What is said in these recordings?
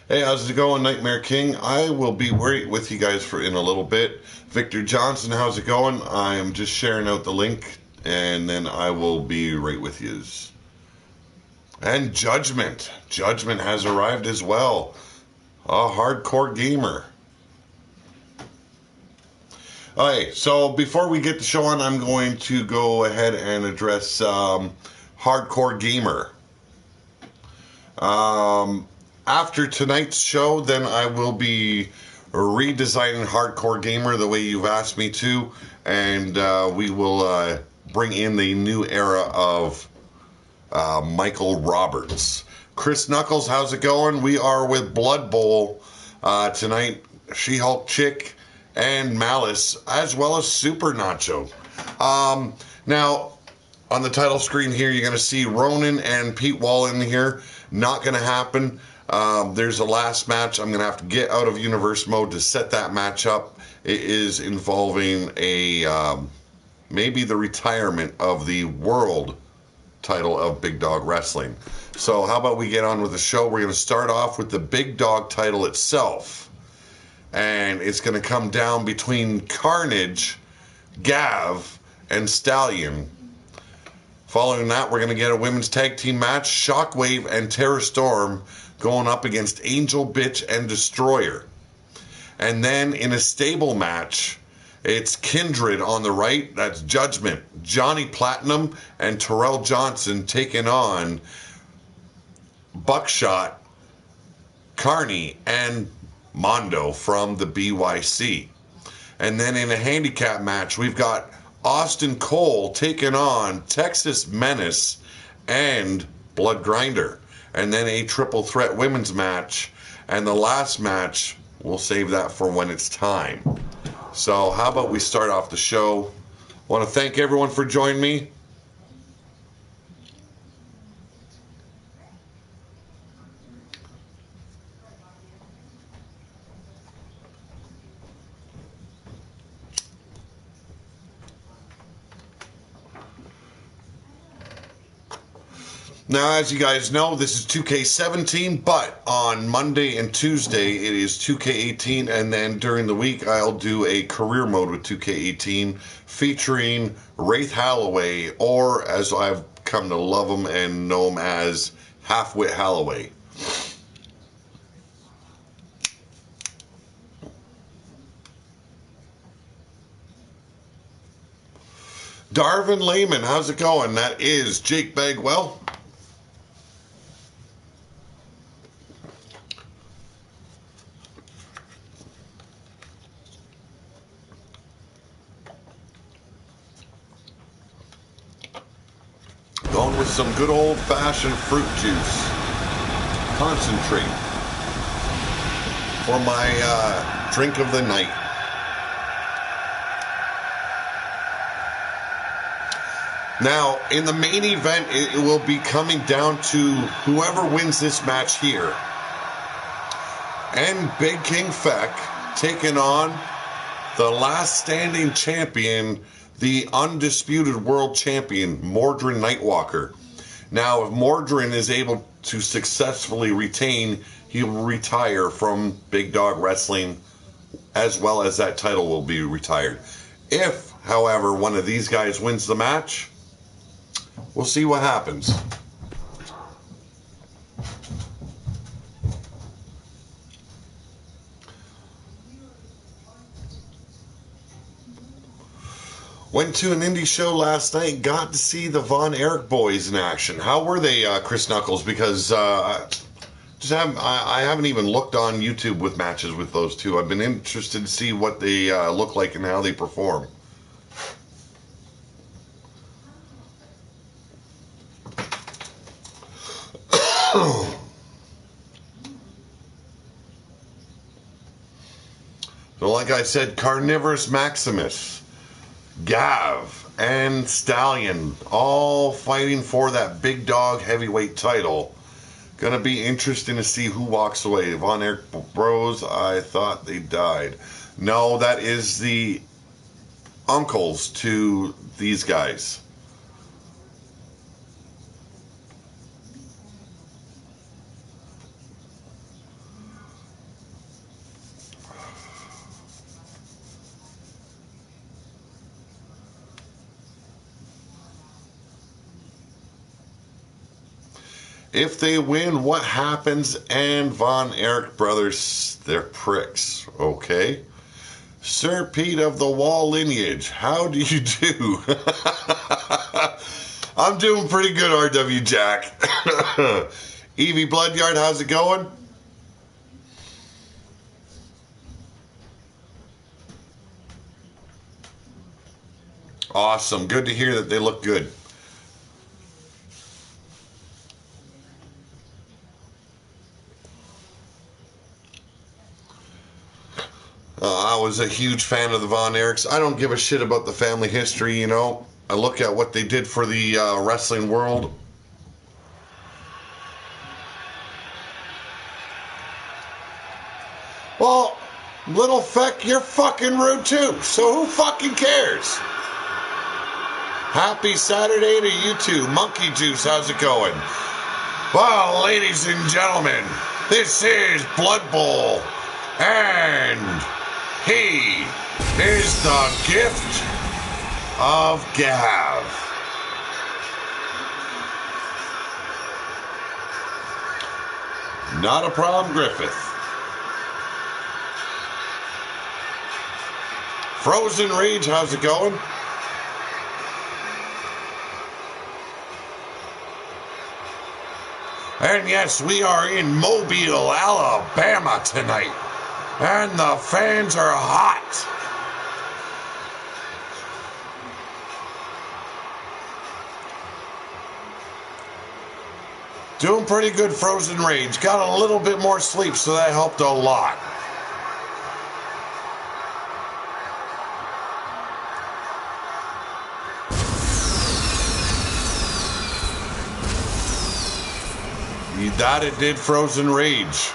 Hey, how's it going, Nightmare King? I will be with you guys for in a little bit. Victor Johnson, how's it going? I am just sharing out the link, and then I will be right with you. And Judgment. Judgment has arrived as well. A hardcore gamer. Okay, so before we get the show on, I'm going to go ahead and address hardcore gamer. After tonight's show, then I will be redesigning Hardcore Gamer the way you've asked me to, and we will bring in the new era of Michael Roberts. Chris Knuckles, how's it going? We are with Blood Bowl tonight, She-Hulk Chick, and Malice, as well as Super Nacho. Now, on the title screen here, you're going to see Ronan and Pete Wall in here. Not going to happen. There's a last match. I'm going to have to get out of universe mode to set that match up. It is involving a maybe the retirement of the world title of Big Dog Wrestling. So how about we get on with the show? We're going to start off with the Big Dog title itself. And it's going to come down between Carnage, Gav, and Stallion. Following that, we're going to get a women's tag team match. Shockwave and Terror Storm going up against Angel, Bitch, and Destroyer. And then in a stable match, it's Kindred on the right. That's Judgment. Johnny Platinum and Terrell Johnson taking on Buckshot, Carney, and Mondo from the BYC. And then in a handicap match, we've got Austin Cole taking on Texas Menace and Blood Grinder. And then a triple threat women's match. And the last match, we'll save that for when it's time. So how about we start off the show? I want to thank everyone for joining me. Now, as you guys know, this is 2K17, but on Monday and Tuesday, it is 2K18, and then during the week, I'll do a career mode with 2K18 featuring Wraith Holloway, or as I've come to love him and know him as Halfwit Holloway. Darvin Lehman, how's it going? That is Jake Bagwell. Going with some good old-fashioned fruit juice. Concentrate. For my drink of the night. Now, in the main event, it will be coming down to whoever wins this match here. And Big King Feck taking on the last standing champion, the undisputed world champion, Mordrin Nightwalker. Now, if Mordrin is able to successfully retain, he will retire from Big Dog Wrestling, as well as that title will be retired. If, however, one of these guys wins the match, we'll see what happens. Went to an indie show last night. Got to see the Von Erich boys in action. How were they, Chris Knuckles? Because I haven't even looked on YouTube with matches with those two. I've been interested to see what they look like and how they perform. So like I said, Carnivorous Maximus, Gav, and Stallion all fighting for that Big Dog heavyweight title. Gonna be interesting to see who walks away. Von Erich Bros, I thought they died. No, that is the uncles to these guys. If they win, what happens? And Von Erich brothers, they're pricks. Okay. Sir Pete of the Wall lineage, how do you do? I'm doing pretty good, RW Jack. Evie Bloodyard, how's it going? Awesome. Good to hear that they look good. I was a huge fan of the Von Erichs. I don't give a shit about the family history, you know. I look at what they did for the wrestling world. Well, little feck, you're fucking rude too. So who fucking cares? Happy Saturday to you too. Monkey Juice, how's it going? Well, ladies and gentlemen, this is Blood Bowl. And he is the gift of Gav. Not a problem, Griffith. Frozen Rage, how's it going? And yes, we are in Mobile, Alabama tonight. And the fans are hot. Doing pretty good, Frozen Rage. Got a little bit more sleep, so that helped a lot. That it did, Frozen Rage.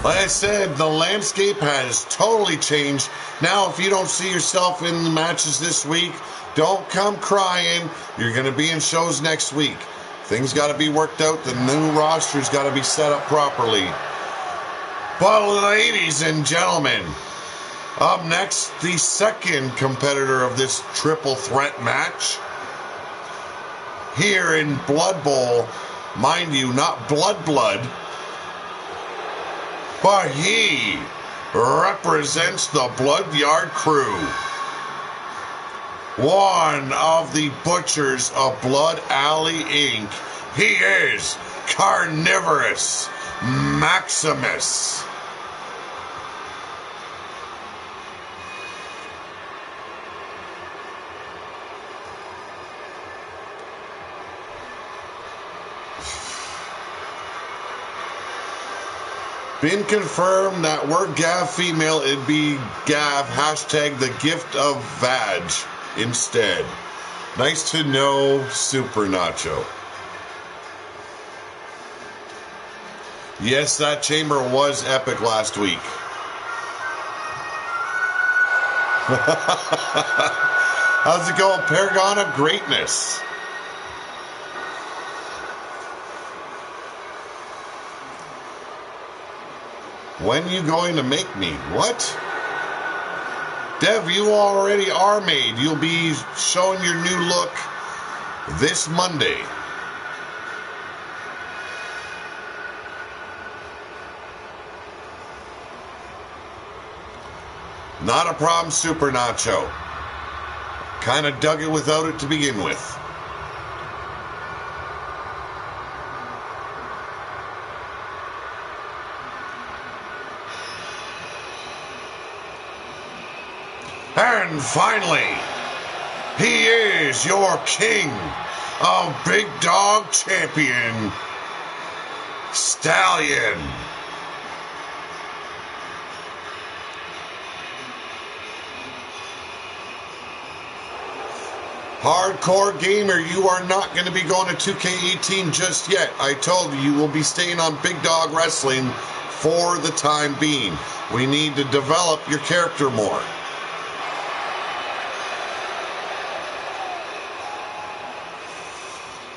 Like I said, the landscape has totally changed. Now, if you don't see yourself in the matches this week, don't come crying. You're going to be in shows next week. Things got to be worked out. The new roster's got to be set up properly. But ladies and gentlemen, up next, the second competitor of this triple threat match. Here in Blood Bowl, mind you, not Blood, but he represents the Bloodyard Crew. One of the butchers of Blood Alley Inc. He is Carnivorous Maximus. Been confirmed that were Gav female, it'd be Gav, hashtag the gift of Vag instead. Nice to know, Super Nacho. Yes, that chamber was epic last week. How's it going, Paragon of Greatness? When you going to make me? What? Dev, you already are made. You'll be showing your new look this Monday. Not a problem, Super Nacho. Kind of dug it without it to begin with. And finally, he is your king of Big Dog Champion, Stallion. Hardcore gamer, you are not going to be going to 2K18 just yet. I told you, you will be staying on Big Dog Wrestling for the time being. We need to develop your character more.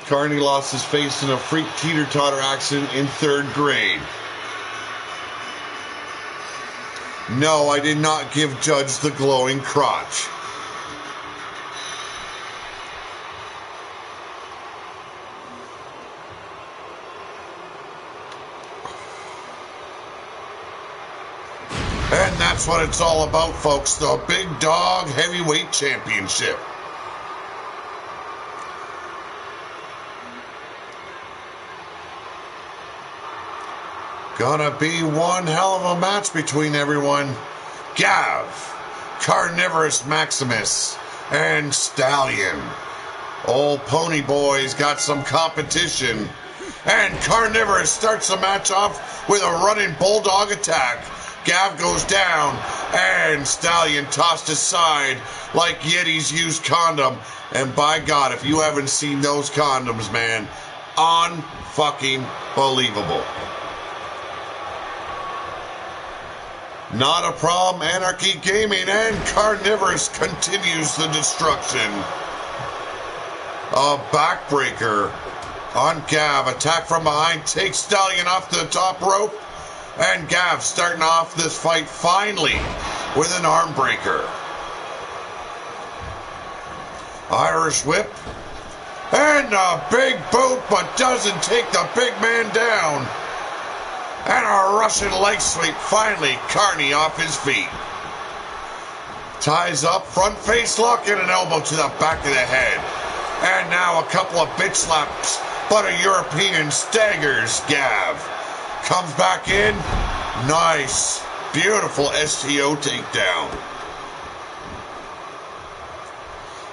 Carney lost his face in a freak teeter-totter accident in 3rd grade. No, I did not give Judge the glowing crotch. And that's what it's all about, folks. The Big Dog Heavyweight Championship. Gonna be one hell of a match between everyone. Gav, Carnivorous Maximus, and Stallion. Old Pony Boy's got some competition. And Carnivorous starts the match off with a running bulldog attack. Gav goes down, and Stallion tossed aside like Yeti's used condom. And by God, if you haven't seen those condoms, man, un-fucking-believable. Not a problem, Anarchy Gaming, and Carnivorous continues the destruction. A backbreaker on Gav. Attack from behind takes Stallion off the top rope. And Gav starting off this fight finally with an arm breaker. Irish whip. And a big boot, but doesn't take the big man down. And a Russian leg sweep, finally, Carney off his feet. Ties up, front face lock, and an elbow to the back of the head. And now a couple of bitch slaps, but a European staggers Gav. Comes back in, nice, beautiful STO takedown.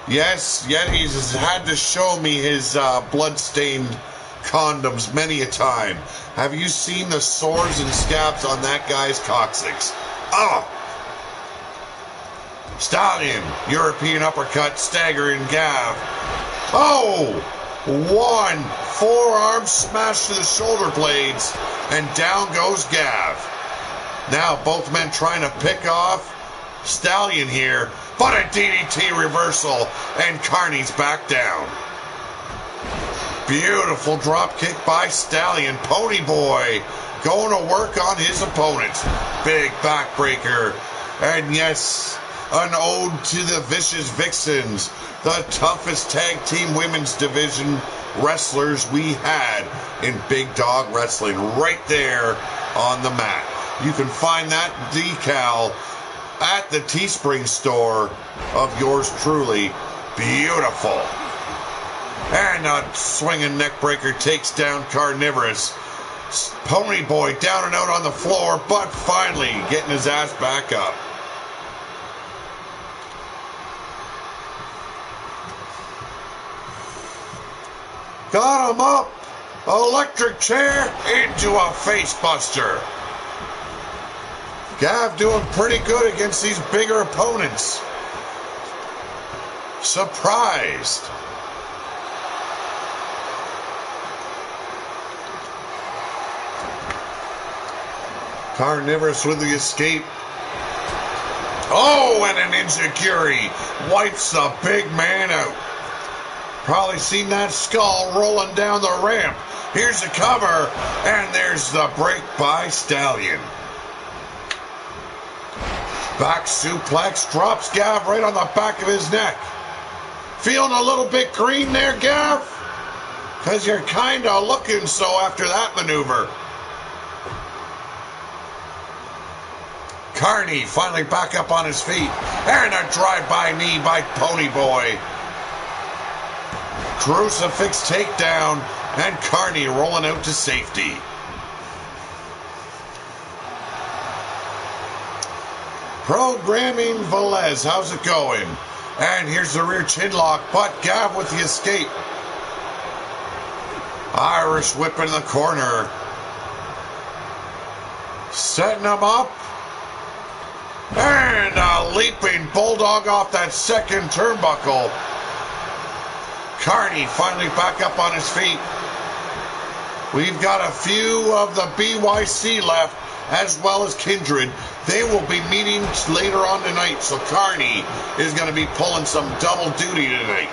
Yes, Yeti's has had to show me his blood-stained condoms many a time. Have you seen the sores and scabs on that guy's coccyx? Oh! Stallion, European uppercut, staggering Gav. Oh! One forearm smash to the shoulder blades, and down goes Gav. Now both men trying to pick off Stallion here, but a DDT reversal, and Carney's back down. Beautiful drop kick by Stallion. Pony Boy going to work on his opponents. Big backbreaker. And yes, an ode to the Vicious Vixens, the toughest tag team women's division wrestlers we had in Big Dog Wrestling, right there on the mat. You can find that decal at the Teespring store of yours truly. Beautiful. And a swinging neckbreaker takes down Carnivorous. Pony Boy down and out on the floor, but finally getting his ass back up. Got him up. Electric chair into a face buster. Gav doing pretty good against these bigger opponents. Surprised. Carnivorous with the escape. Oh, and an enziguri wipes the big man out. Probably seen that skull rolling down the ramp. Here's the cover, and there's the break by Stallion. Back suplex, drops Gav right on the back of his neck. Feeling a little bit green there, Gav? Because you're kind of looking so after that maneuver. Carney finally back up on his feet. And a drive-by knee by Pony Boy. Crucifix takedown. And Carney rolling out to safety. Programming Velez, how's it going? And here's the rear chin lock, but Gav with the escape. Irish whip in the corner. Setting him up. And a leaping bulldog off that second turnbuckle. Carney finally back up on his feet. We've got a few of the BYC left, as well as Kindred. They will be meeting later on tonight, so Carney is going to be pulling some double duty tonight.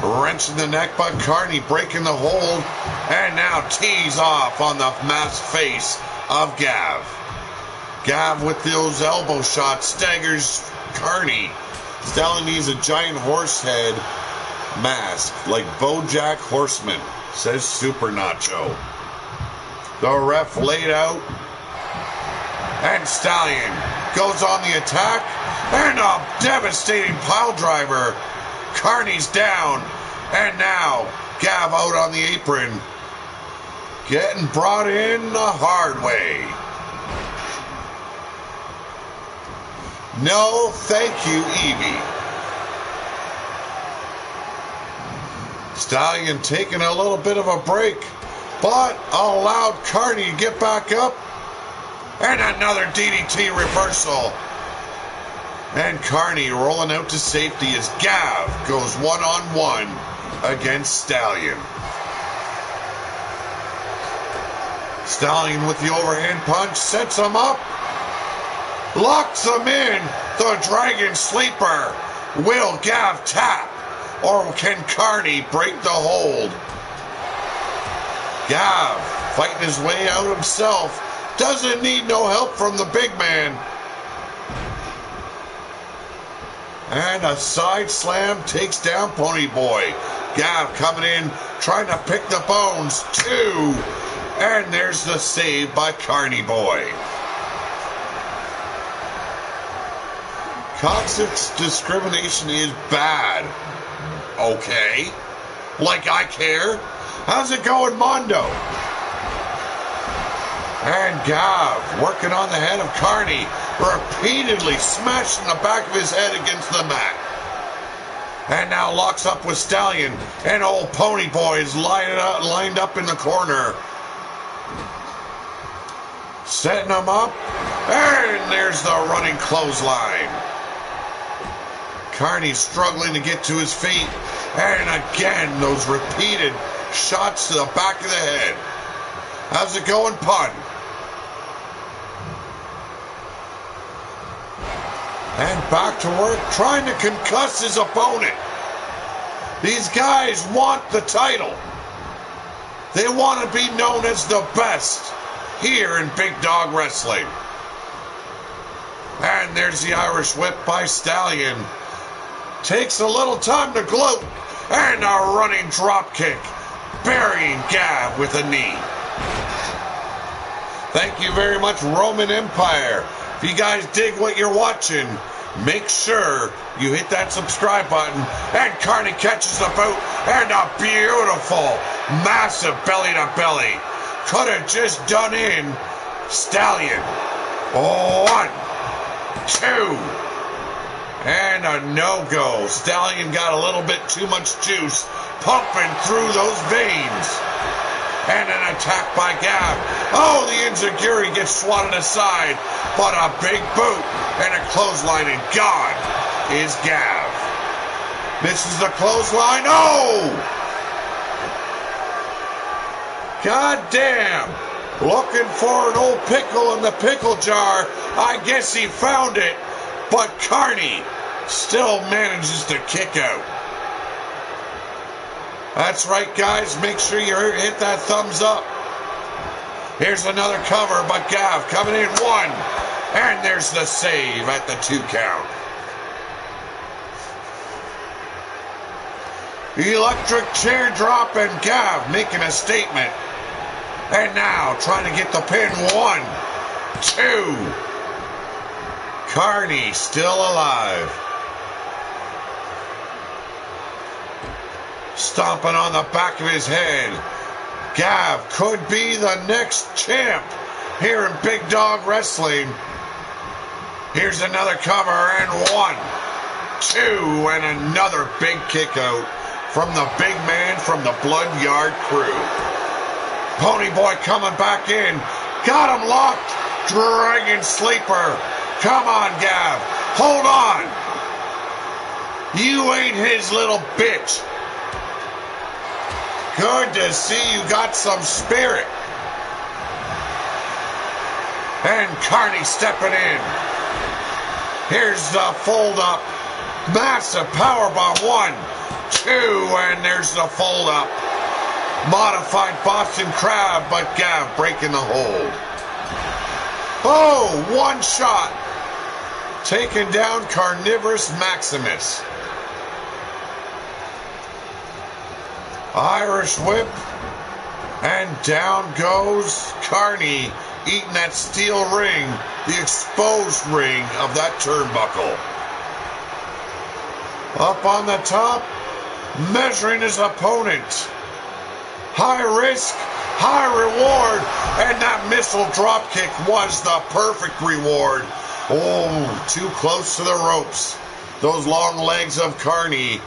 Wrench in the neck, but Carney breaking the hold, and now tees off on the masked face of Gav. Gav with those elbow shots staggers Carney. Stallion needs a giant horse head mask, like BoJack Horseman, says Super Nacho. The ref laid out. And Stallion goes on the attack. And a devastating pile driver. Carney's down. And now Gav out on the apron. Getting brought in the hard way. No, thank you, Evie. Stallion taking a little bit of a break, but allowed Carney to get back up. And another DDT reversal. And Carney rolling out to safety as Gav goes one-on-one against Stallion. Stallion with the overhand punch sets him up. Locks him in. The Dragon Sleeper. Will Gav tap? Or can Carney break the hold? Gav fighting his way out himself. Doesn't need no help from the big man. And a side slam takes down Pony Boy. Gav coming in, trying to pick the bones. 2. And there's the save by Carney Boy. Toxic discrimination is bad. Okay. Like I care. How's it going, Mondo? And Gav working on the head of Carney, repeatedly smashing the back of his head against the mat. And now locks up with Stallion, and old Pony Boy is lined up in the corner. Setting him up, and there's the running clothesline. Carney struggling to get to his feet, and again those repeated shots to the back of the head. How's it going, Pun? And back to work, trying to concuss his opponent. These guys want the title. They want to be known as the best here in Big Dog Wrestling. And there's the Irish whip by Stallion. Takes a little time to gloat. And a running drop kick, burying Gav with a knee. Thank you very much, Roman Empire. If you guys dig what you're watching, make sure you hit that subscribe button. And Carney catches the boot, and a beautiful, massive belly to belly. Could have just done in Stallion. 1, 2. And a no-go. Stallion got a little bit too much juice pumping through those veins. And an attack by Gav. Oh, the enziguri gets swatted aside. But a big boot and a clothesline, and gone is Gav. Misses the clothesline. Oh! God damn. Looking for an old pickle in the pickle jar. I guess he found it. But Carney still manages to kick out. That's right, guys. Make sure you hit that thumbs up. Here's another cover, but Gav coming in 1. And there's the save at the 2 count. Electric chair drop, and Gav making a statement. And now trying to get the pin. 1, 2. Carney still alive. Stomping on the back of his head. Gav could be the next champ here in Big Dog Wrestling. Here's another cover, and 1, 2, and another big kick out from the big man from the Blood Yard Crew. Pony Boy coming back in. Got him locked. Dragon Sleeper. Come on, Gav. Hold on. You ain't his little bitch. Good to see you got some spirit. And Carney stepping in. Here's the fold up. Massive powerbomb. 1, 2, and there's the fold up. Modified Boston Crab, but Gav breaking the hold. Oh, 1 shot. Taking down Carnivorous Maximus. Irish whip. And down goes Carney. eating that steel ring, the exposed ring of that turnbuckle. Up on the top, measuring his opponent. High risk, high reward, and that missile dropkick was the perfect reward. Oh, too close to the ropes. Those long legs of Carney,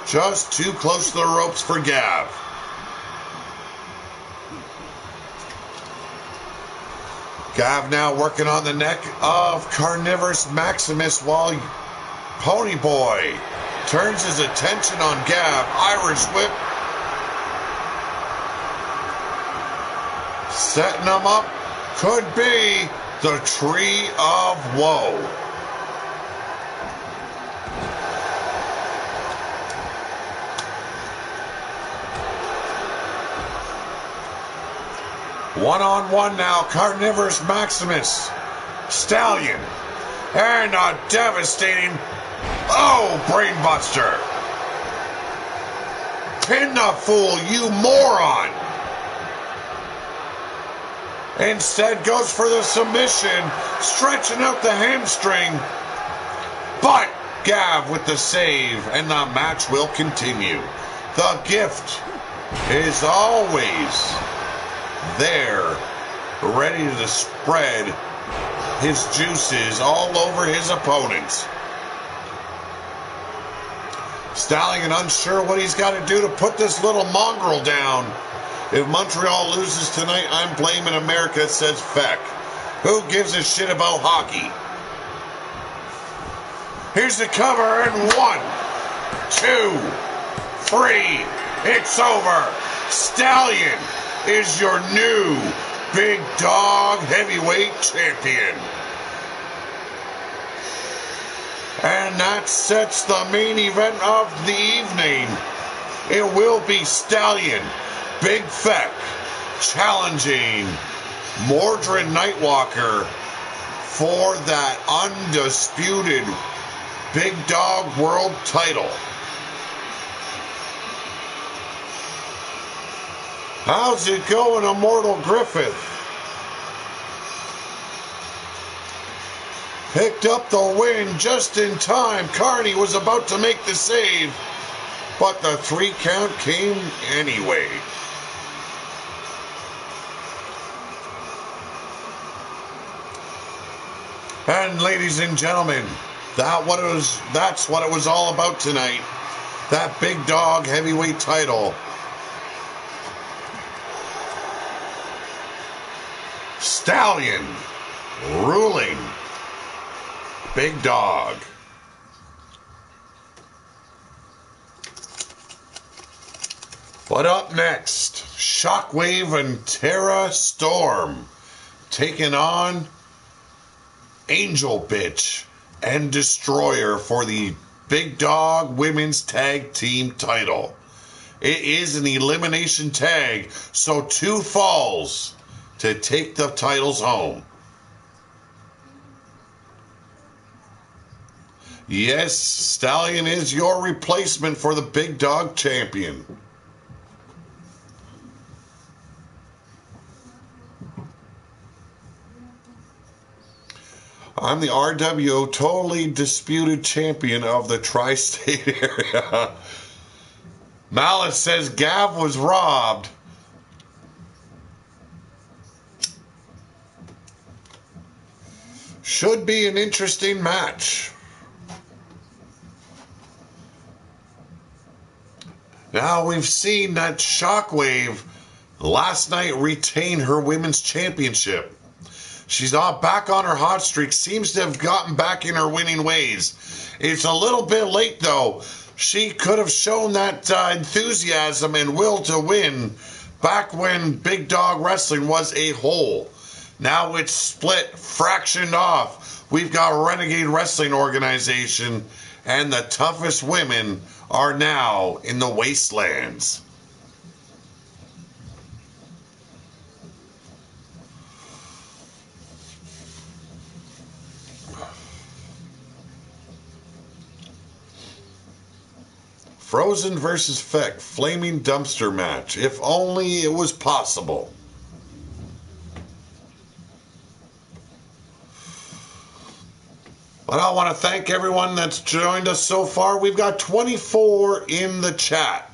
just too close to the ropes for Gav. Gav now working on the neck of Carnivorous Maximus while Ponyboy turns his attention on Gav. Irish whip. Setting him up. Could be the Tree of Woe. One-on-one now. Carnivorous Maximus. Stallion. And a devastating... Oh, brainbuster. Pin the fool, you moron. Instead goes for the submission, stretching out the hamstring. But Gav with the save, and the match will continue. The gift is always there, ready to spread his juices all over his opponents. Stallion unsure what he's got to do to put this little mongrel down. If Montreal loses tonight, I'm blaming America, says Feck. Who gives a shit about hockey? Here's the cover, and 1, 2, 3. It's over. Stallion is your new Big Dog Heavyweight Champion. And that sets the main event of the evening. It will be Stallion, Big Feck, challenging Mordred Nightwalker for that undisputed Big Dog World title. How's it going, Immortal Griffith? Picked up the win just in time. Carney was about to make the save, but the 3 count came anyway. And ladies and gentlemen, that's what it was all about tonight. That Big Dog Heavyweight title. Stallion ruling Big Dog. What up next? Shockwave and Tara Storm taking on Angel Bitch and Destroyer for the Big Dog Women's Tag Team title. It is an elimination tag, so 2 falls to take the titles home. Yes, Stallion is your replacement for the Big Dog Champion. I'm the RWO Totally Disputed Champion of the Tri-State area. Malice says Gav was robbed. Should be an interesting match. Now we've seen that Shockwave last night retain her women's championship. She's back on her hot streak, seems to have gotten back in her winning ways. It's a little bit late though. She could have shown that enthusiasm and will to win back when Big Dog Wrestling was a whole. Now it's split, fractioned off. We've got Renegade Wrestling Organization, and the toughest women are now in the wastelands. Frozen versus Feck, flaming dumpster match. If only it was possible. And I want to thank everyone that's joined us so far. We've got 24 in the chat.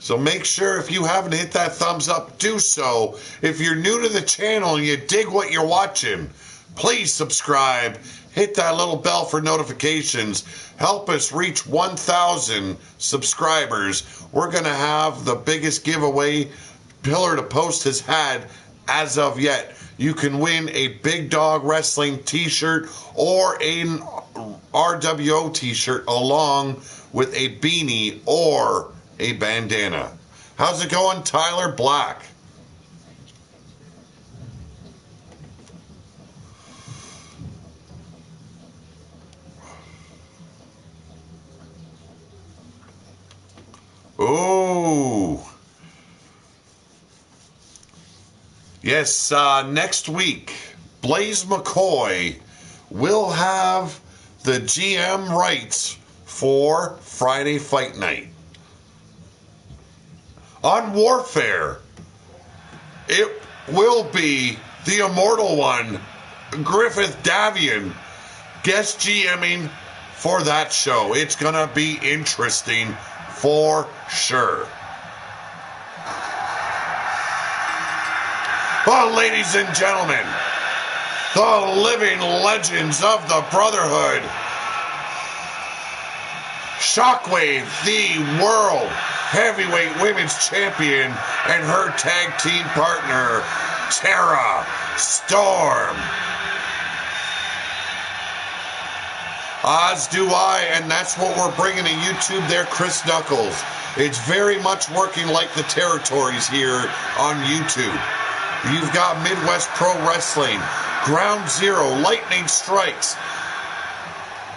So make sure if you haven't hit that thumbs up, do so. If you're new to the channel and you dig what you're watching, please subscribe. Hit that little bell for notifications. Help us reach 1,000 subscribers. We're going to have the biggest giveaway Pillar to Post has had as of yet. You can win a Big Dog Wrestling t-shirt or an RWO t-shirt along with a beanie or a bandana. How's it going, Tyler Black? Ooh. Yes, next week, Blaze McCoy will have the GM rights for Friday Fight Night. On Warfare, it will be the immortal one, Griffith Davian, guest GMing for that show. It's going to be interesting for sure. Well, ladies and gentlemen, the living legends of the Brotherhood, Shockwave, the World Heavyweight Women's Champion, and her tag team partner, Tara Storm. As do I, and that's what we're bringing to YouTube there, Chris Knuckles. It's very much working like the territories here on YouTube. You've got Midwest Pro Wrestling, Ground Zero, Lightning Strikes,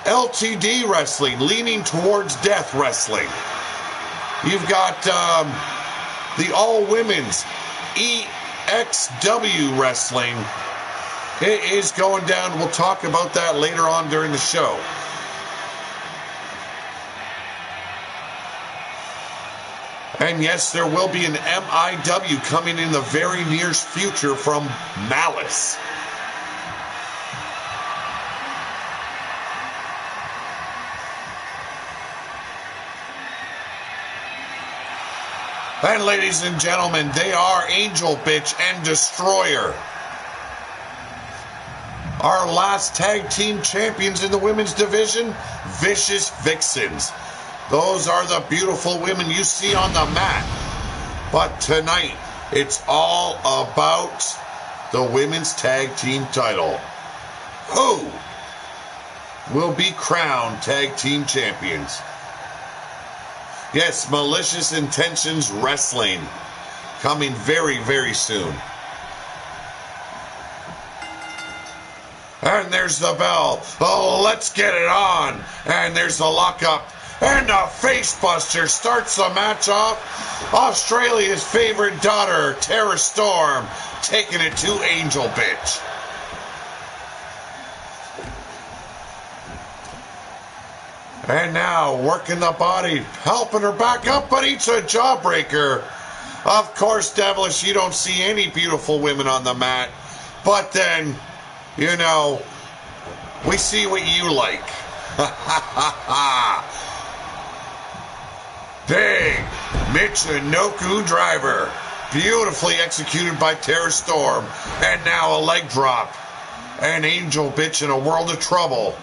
LTD Wrestling, Leaning Towards Death Wrestling. You've got the all-women's EXW Wrestling. It is going down. We'll talk about that later on during the show. And yes, there will be an MIW coming in the very near future from Malice. And ladies and gentlemen, they are Angel Bitch and Destroyer, our last tag team champions in the women's division, Vicious Vixens. Those are the beautiful women you see on the mat. But tonight, it's all about the women's tag team title. Who will be crowned tag team champions? Yes, Malicious Intentions Wrestling, coming very, very soon. And there's the bell. Oh, let's get it on. And there's the lockup. And the facebuster starts the match off. Australia's favorite daughter, Tara Storm, taking it to Angel Bitch. And now working the body, helping her back up, but eats a jawbreaker. Of course, Devilish, you don't see any beautiful women on the mat. But then, you know, we see what you like. Ha ha ha ha. Big Michinoku driver. Beautifully executed by Tara Storm. And now a leg drop. An Angel Bitch in a world of trouble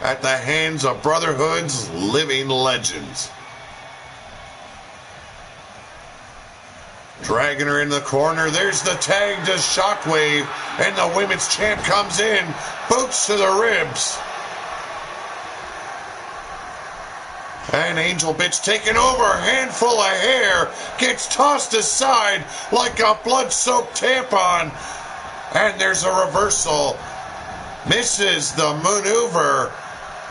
at the hands of Brotherhood's living legends. Dragging her in the corner. There's the tag to Shockwave. And the women's champ comes in. Boots to the ribs. And Angel Bitch taking over. Handful of hair. Gets tossed aside like a blood-soaked tampon. And there's a reversal. Misses the maneuver.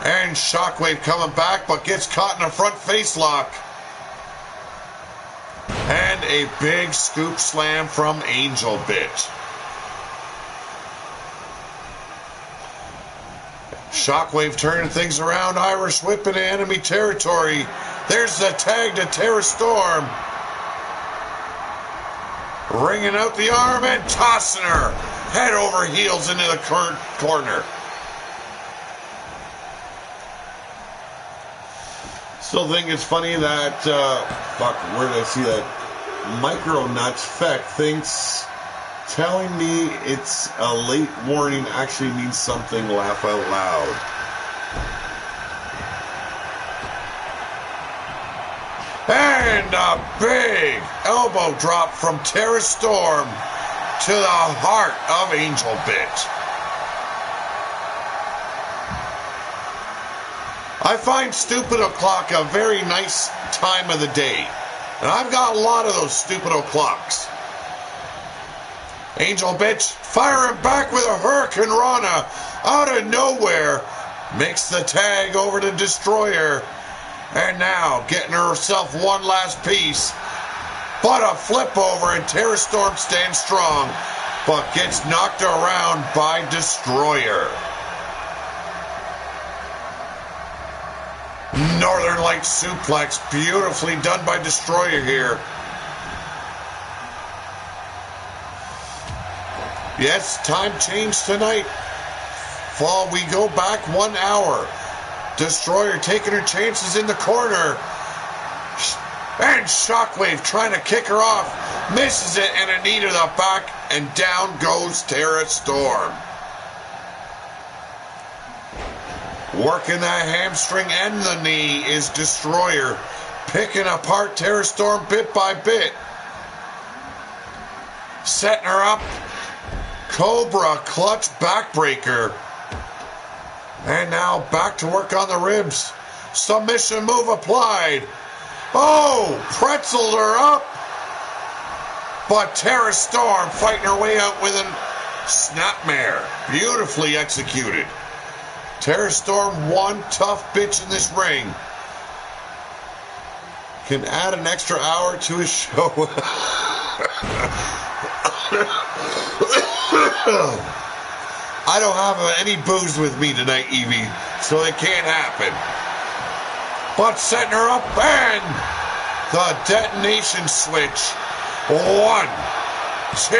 And Shockwave coming back, but gets caught in a front face lock. And a big scoop slam from Angel Bitch. Shockwave turning things around. Irish whip into enemy territory. There's the tag to Tara Storm. Ringing out the arm and tossing her head over heels into the corner. Still think it's funny that, fuck, where did I see that? Micro Nuts Feck thinks telling me it's a late warning actually means something. Laugh out loud. And a big elbow drop from Tara Storm to the heart of Angel Bitch. I find stupid o'clock a very nice time of the day. And I've got a lot of those stupid o'clocks. Angel Bitch firing back with a Hurricane Rana out of nowhere. Makes the tag over to Destroyer. And now getting herself one last piece. But a flip over and Tara Storm stands strong. But gets knocked around by Destroyer. Northern Light suplex, beautifully done by Destroyer here. Yes, time change tonight. Fall, we go back 1 hour. Destroyer taking her chances in the corner. And Shockwave trying to kick her off. Misses it and a knee to the back. And down goes Tara Storm. Working that hamstring and the knee is Destroyer. Picking apart Tara Storm bit by bit. Setting her up. Cobra clutch backbreaker. And now back to work on the ribs. Submission move applied. Oh, pretzeled her up. But Tara Storm fighting her way out with a snapmare. Beautifully executed. Tara Storm, one tough bitch in this ring. Can add an extra hour to his show. I don't have any booze with me tonight, Evie, so it can't happen. But setting her up and the detonation switch. 1, 2,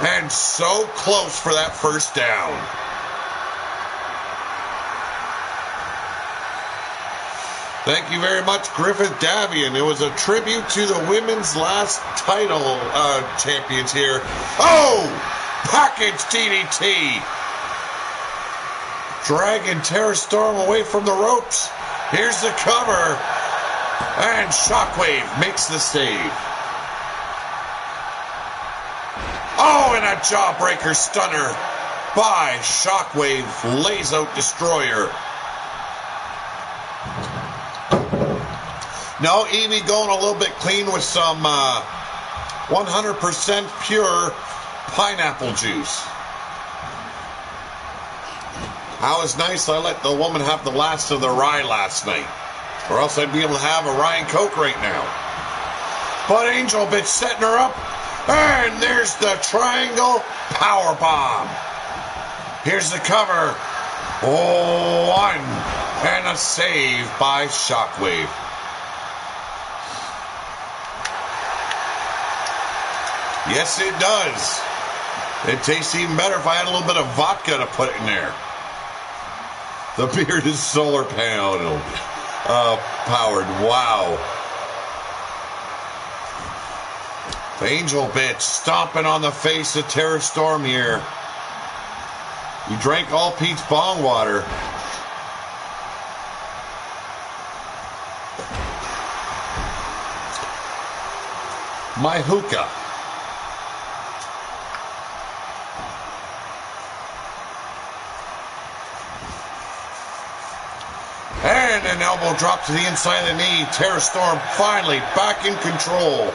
and so close for that first down. Thank you very much, Griffith Davian. It was a tribute to the women's last title champions here. Oh! Package DDT. Dragging Tara Storm away from the ropes. Here's the cover. And Shockwave makes the save. Oh, and a jawbreaker stunner by Shockwave. Lays out Destroyer. No, Evie going a little bit clean with some 100% pure pineapple juice. That was nice. I let the woman have the last of the rye last night. Or else I'd be able to have a rye and Coke right now. But Angel Bitch setting her up. And there's the triangle power bomb. Here's the cover. 1. And a save by Shockwave. Yes, it does. It tastes even better if I had a little bit of vodka to put in there. The beard is solar panel powered. Wow. The Angel Bitch stomping on the face of Tara Storm here. You drank all Pete's bong water. My hookah. And an elbow drop to the inside of the knee. Tara Storm finally back in control.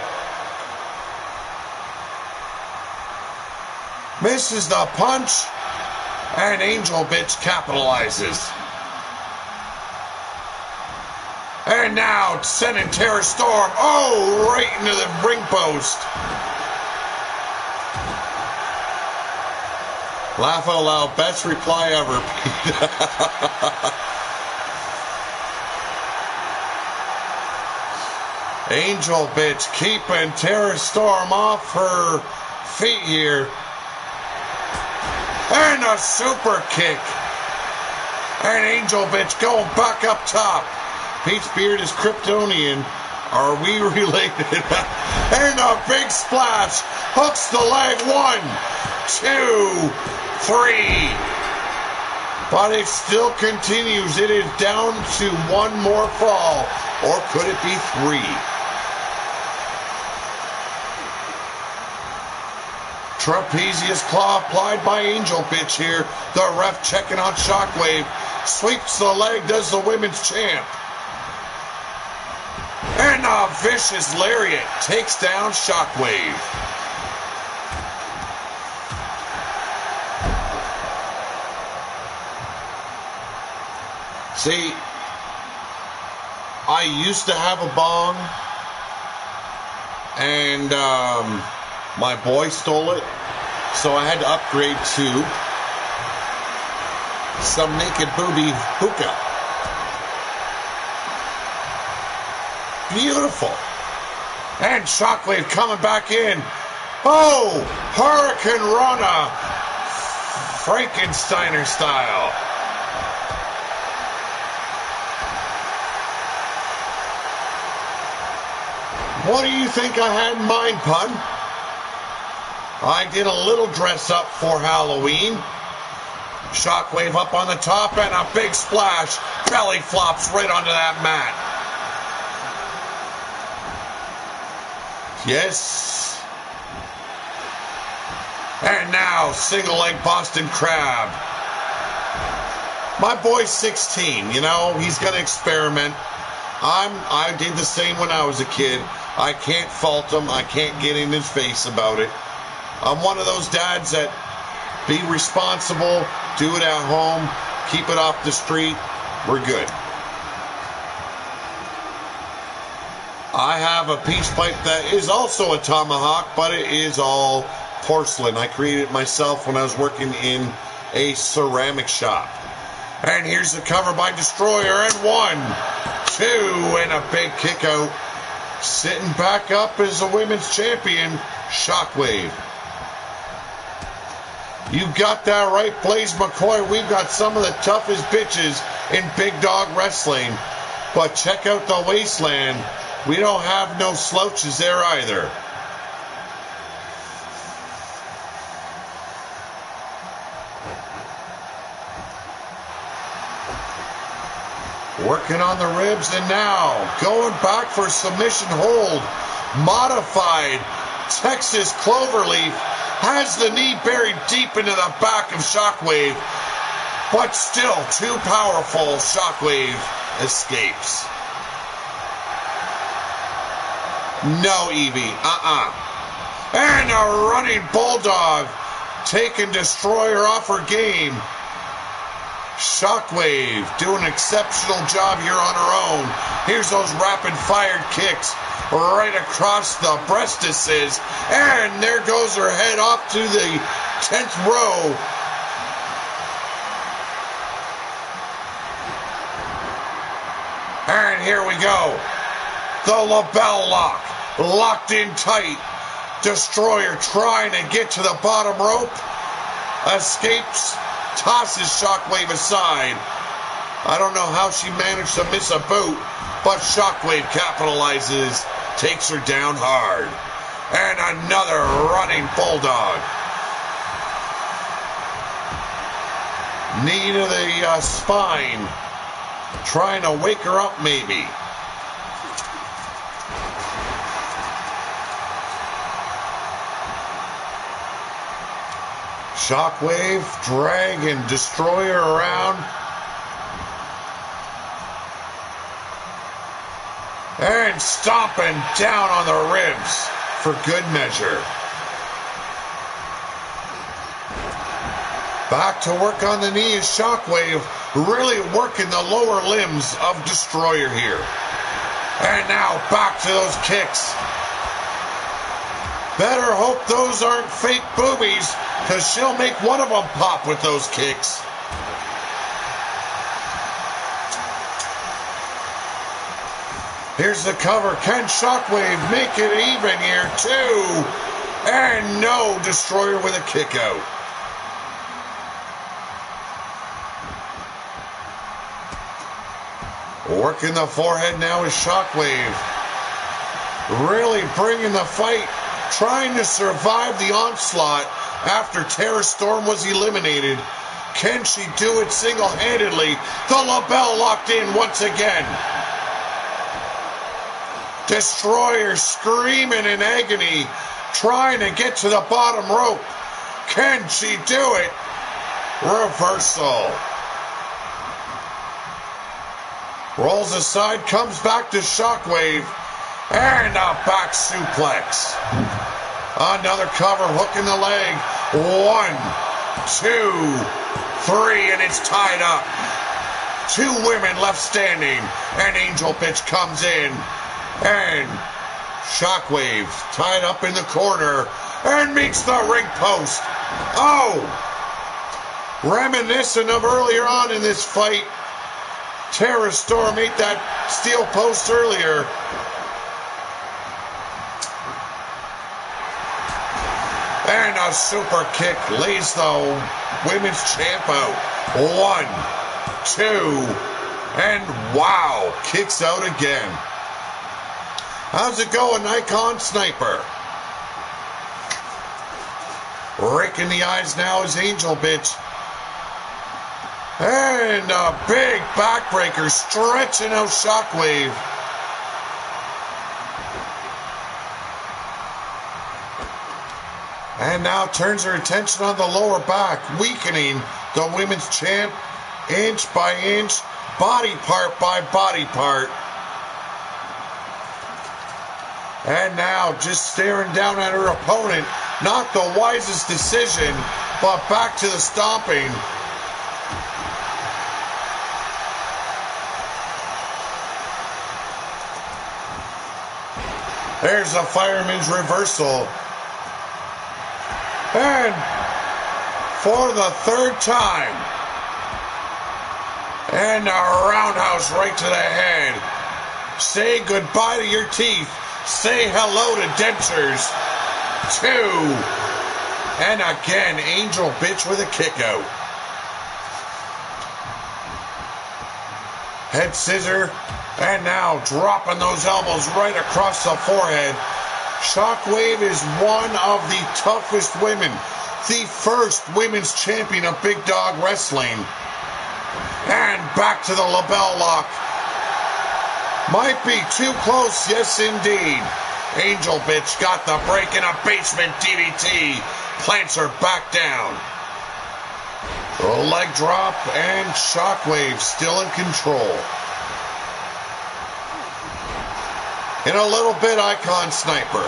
Misses the punch. And Angel Bitch capitalizes. And now sending Tara Storm, right into the ring post. Laugh out loud, best reply ever. Angel Bitch keeping Tara Storm off her feet here. And a super kick. And Angel Bitch going back up top. Pete's beard is Kryptonian. Are we related? And a big splash. Hooks the leg. 1, 2, 3. But it still continues. It is down to one more fall. Or could it be 3? Trapezius claw applied by Angel Bitch here. The ref checking on Shockwave. Sweeps the leg, does the women's champ. And a vicious lariat takes down Shockwave. See, I used to have a bong, and my boy stole it, so I had to upgrade to some naked booby hookah. Beautiful. And Shockwave coming back in. Oh, Hurricane Rana, Frankensteiner style. What do you think I had in mind, Pun? I did a little dress up for Halloween. Shockwave up on the top and a big splash. Belly flops right onto that mat. Yes. And now, single leg Boston Crab. My boy's 16, you know, he's going to experiment. I did the same when I was a kid. I can't fault him. I can't get in his face about it. I'm one of those dads that be responsible, do it at home, keep it off the street. We're good. I have a peace pipe that is also a tomahawk, but it is all porcelain. I created it myself when I was working in a ceramic shop. And here's the cover by Destroyer, and 1, 2, and a big kick out. Sitting back up as the women's champion, Shockwave. You got that right, Blaze McCoy. We've got some of the toughest bitches in Big Dog Wrestling. But check out the Wasteland. We don't have no slouches there either. Working on the ribs, and now going back for submission hold. Modified Texas Cloverleaf has the knee buried deep into the back of Shockwave, but still too powerful. Shockwave escapes. No, Evie. And a running Bulldog taking Destroyer off her game. Shockwave doing an exceptional job here on her own. Here's those rapid-fired kicks right across the breastises. And there goes her head off to the 10th row. And here we go. The label lock. Locked in tight. Destroyer trying to get to the bottom rope. Escapes. Tosses Shockwave aside. I don't know how she managed to miss a boot, but Shockwave capitalizes, takes her down hard. And another running Bulldog. Knee to the spine. Trying to wake her up, maybe. Shockwave dragging Destroyer around. And stomping down on the ribs for good measure. Back to work on the knee is Shockwave, really working the lower limbs of Destroyer here. And now back to those kicks. Better hope those aren't fake boobies, because she'll make one of them pop with those kicks. Here's the cover. Can Shockwave make it even here? 2. And no, Destroyer with a kick out. Working the forehead now is Shockwave. Really bringing the fight, trying to survive the onslaught after Tara Storm was eliminated. Can she do it single-handedly? The label locked in once again. Destroyer screaming in agony, trying to get to the bottom rope. Can she do it? Reversal. Rolls aside, comes back to Shockwave, and a back suplex. Another cover, hook in the leg. 1, 2, 3, and it's tied up. 2 women left standing, and Angel Bitch comes in, and Shockwave tied up in the corner, and meets the ring post. Oh! Reminiscent of earlier on in this fight, Tara Storm ate that steel post earlier. And a super kick lays the women's champ out. 1, 2, and wow, kicks out again. How's it going, Icon Sniper? Raking the eyes now is Angel Bitch. And a big backbreaker stretching out Shockwave. And now turns her attention on the lower back, weakening the women's champ inch by inch, body part by body part. And now just staring down at her opponent. Not the wisest decision, but back to the stomping. There's a fireman's reversal. And for the 3rd time. And a roundhouse right to the head. Say goodbye to your teeth. Say hello to dentures. 2. And again, Angel Bitch with a kick out. Head scissor. And now dropping those elbows right across the forehead. Shockwave is one of the toughest women. The first women's champion of Big Dog Wrestling. And back to the label lock. Might be too close, yes indeed. Angel Bitch got the break in a basement DDT. Plants her back down. A leg drop and Shockwave still in control. In a little bit, Icon Sniper.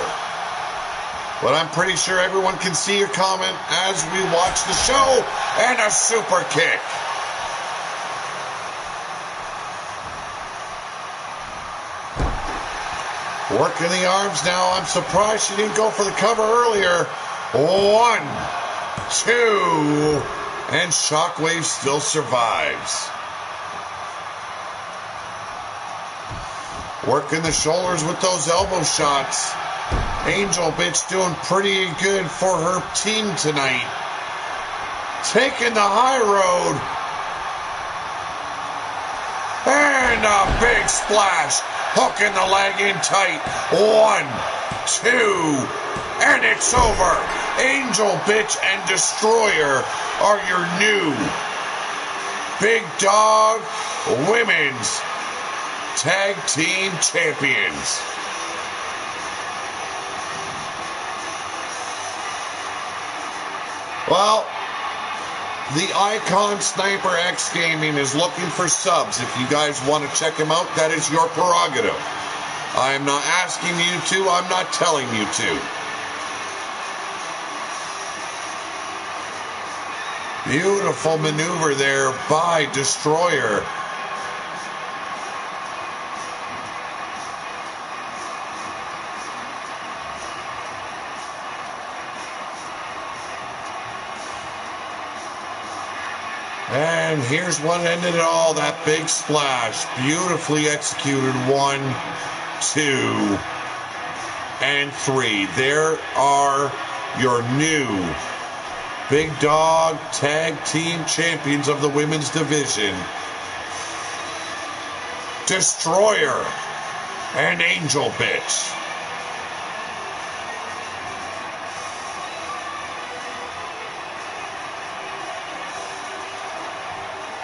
But I'm pretty sure everyone can see your comment as we watch the show. And a super kick. Working the arms now. I'm surprised she didn't go for the cover earlier. 1, 2, and Shockwave still survives. Working the shoulders with those elbow shots. Angel Bitch doing pretty good for her team tonight. Taking the high road. And a big splash. Hooking the leg in tight. 1, 2, and it's over. Angel Bitch and Destroyer are your new Big Dog Women's Tag Team Champions. Well, the Icon Sniper X Gaming is looking for subs. If you guys want to check him out, that is your prerogative. I am not asking you to, I'm not telling you to. Beautiful maneuver there by Destroyer. And here's what ended it all, that big splash. Beautifully executed. 1, 2, and 3. There are your new Big Dog Tag Team Champions of the Women's Division. Destroyer, and Angel Bitch.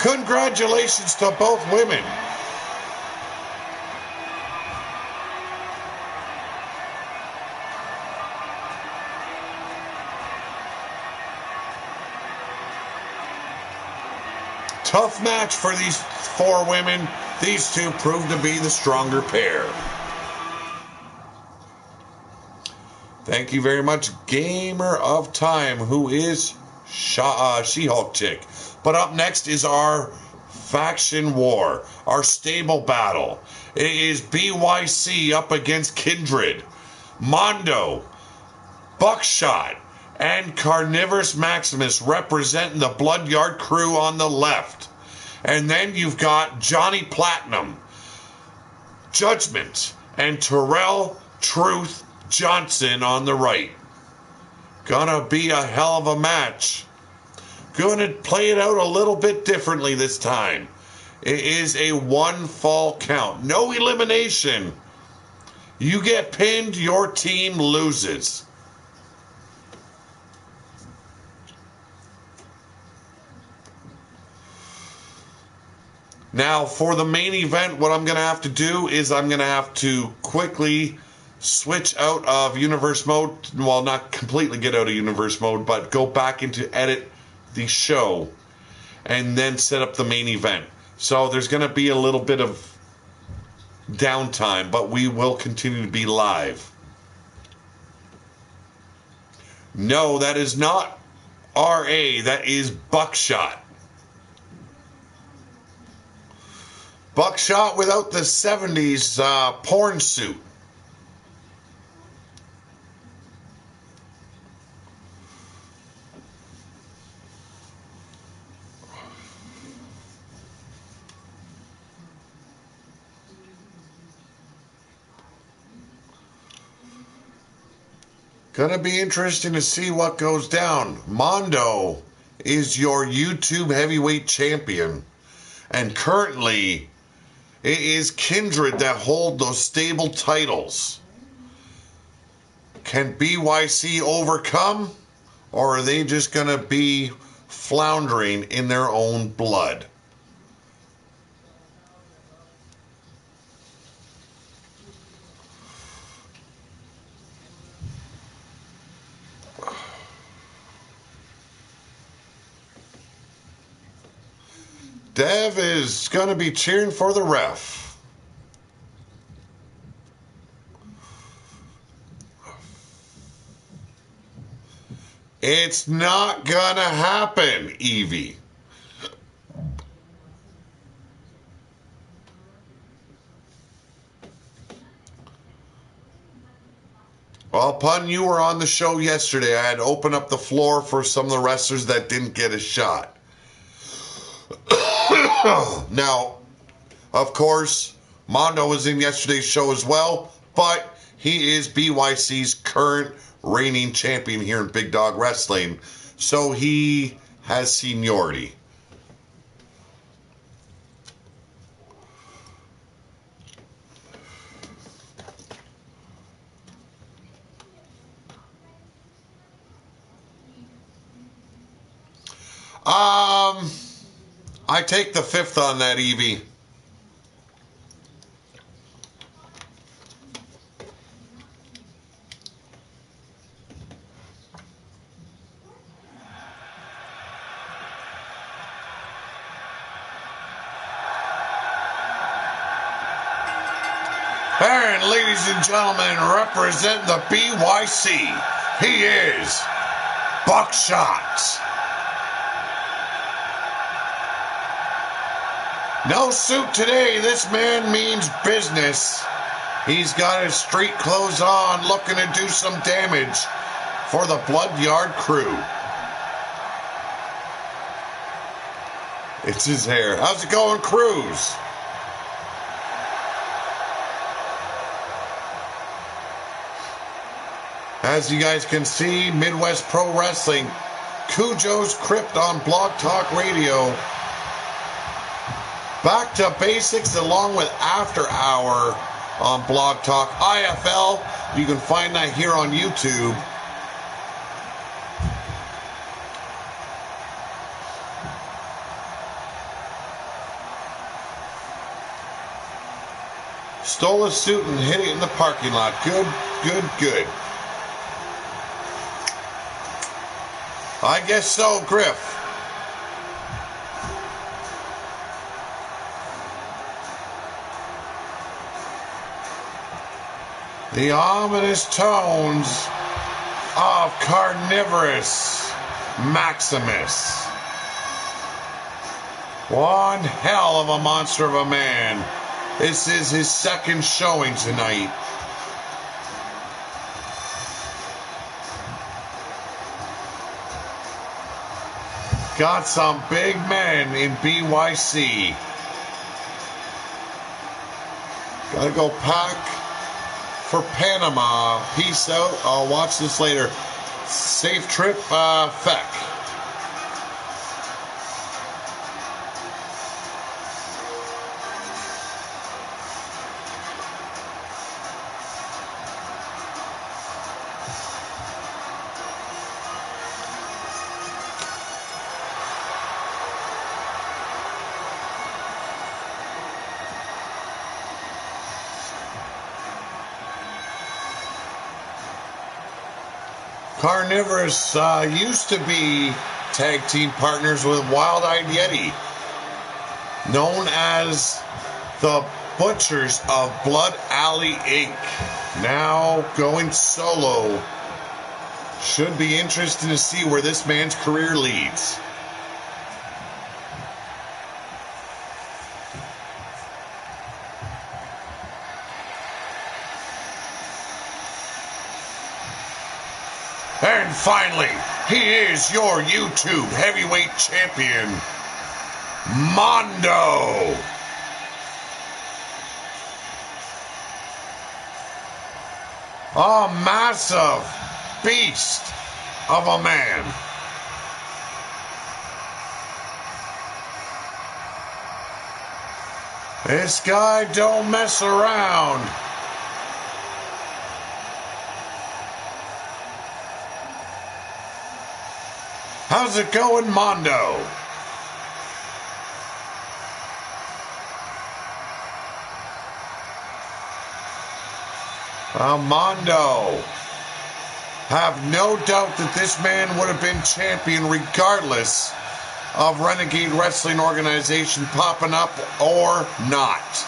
Congratulations to both women. Tough match for these four women. These two proved to be the stronger pair. Thank you very much, Gamer of Time, who is She-Hulk Chick. But up next is our faction war, our stable battle. It is BYC up against Kindred, Mondo, Buckshot, and Carnivorous Maximus representing the Bloodyard crew on the left. And then you've got Johnny Platinum, Judgment, and Terrell Truth Johnson on the right. Gonna be a hell of a match. Gonna play it out a little bit differently this time. It is a one fall count. No elimination. You get pinned, your team loses. Now, for the main event, what I'm going to have to do is I'm going to have to quickly switch out of universe mode. Well, not completely get out of universe mode, but go back into edit the show and then set up the main event. So there's going to be a little bit of downtime, but we will continue to be live. No, that is not RA. That is Buckshot. Buckshot without the 70s porn suit. Gonna be interesting to see what goes down. Mondo is your YouTube heavyweight champion, and currently it is Kindred that hold those stable titles. Can BYC overcome, or are they just going to be floundering in their own blood? Dev is going to be cheering for the ref. It's not going to happen, Evie. Well, Pun, you were on the show yesterday. I had opened up the floor for some of the wrestlers that didn't get a shot. Now, of course, Mondo was in yesterday's show as well, but he is BYC's current reigning champion here in Big Dog Wrestling, so he has seniority. I take the fifth on that, Evie. And ladies and gentlemen, representing the BYC, he is Buckshot. No suit today. This man means business. He's got his street clothes on, looking to do some damage for the Bloodyard crew. It's his hair. How's it going, Cruz? As you guys can see, Midwest Pro Wrestling, Cujo's Crypt on Blog Talk Radio. Back to Basics along with After Hour on Blog Talk IFL. You can find that here on YouTube. Stole a suit and hit it in the parking lot. Good, good, good. I guess so, Griff. The ominous tones of Carnivorous Maximus. One hell of a monster of a man. This is his second showing tonight. Got some big men in BYC. Gotta go pack for Panama. Peace out. I'll watch this later. Safe trip, Feck. Carnivorous used to be tag team partners with Wild Eyed Yeti, known as the Butchers of Blood Alley Inc. Now going solo. Should be interesting to see where this man's career leads. And finally, he is your YouTube heavyweight champion, Mondo. A massive beast of a man. This guy don't mess around. How's it going, Mondo? Mondo. Have no doubt that this man would have been champion regardless of Renegade Wrestling Organization popping up or not.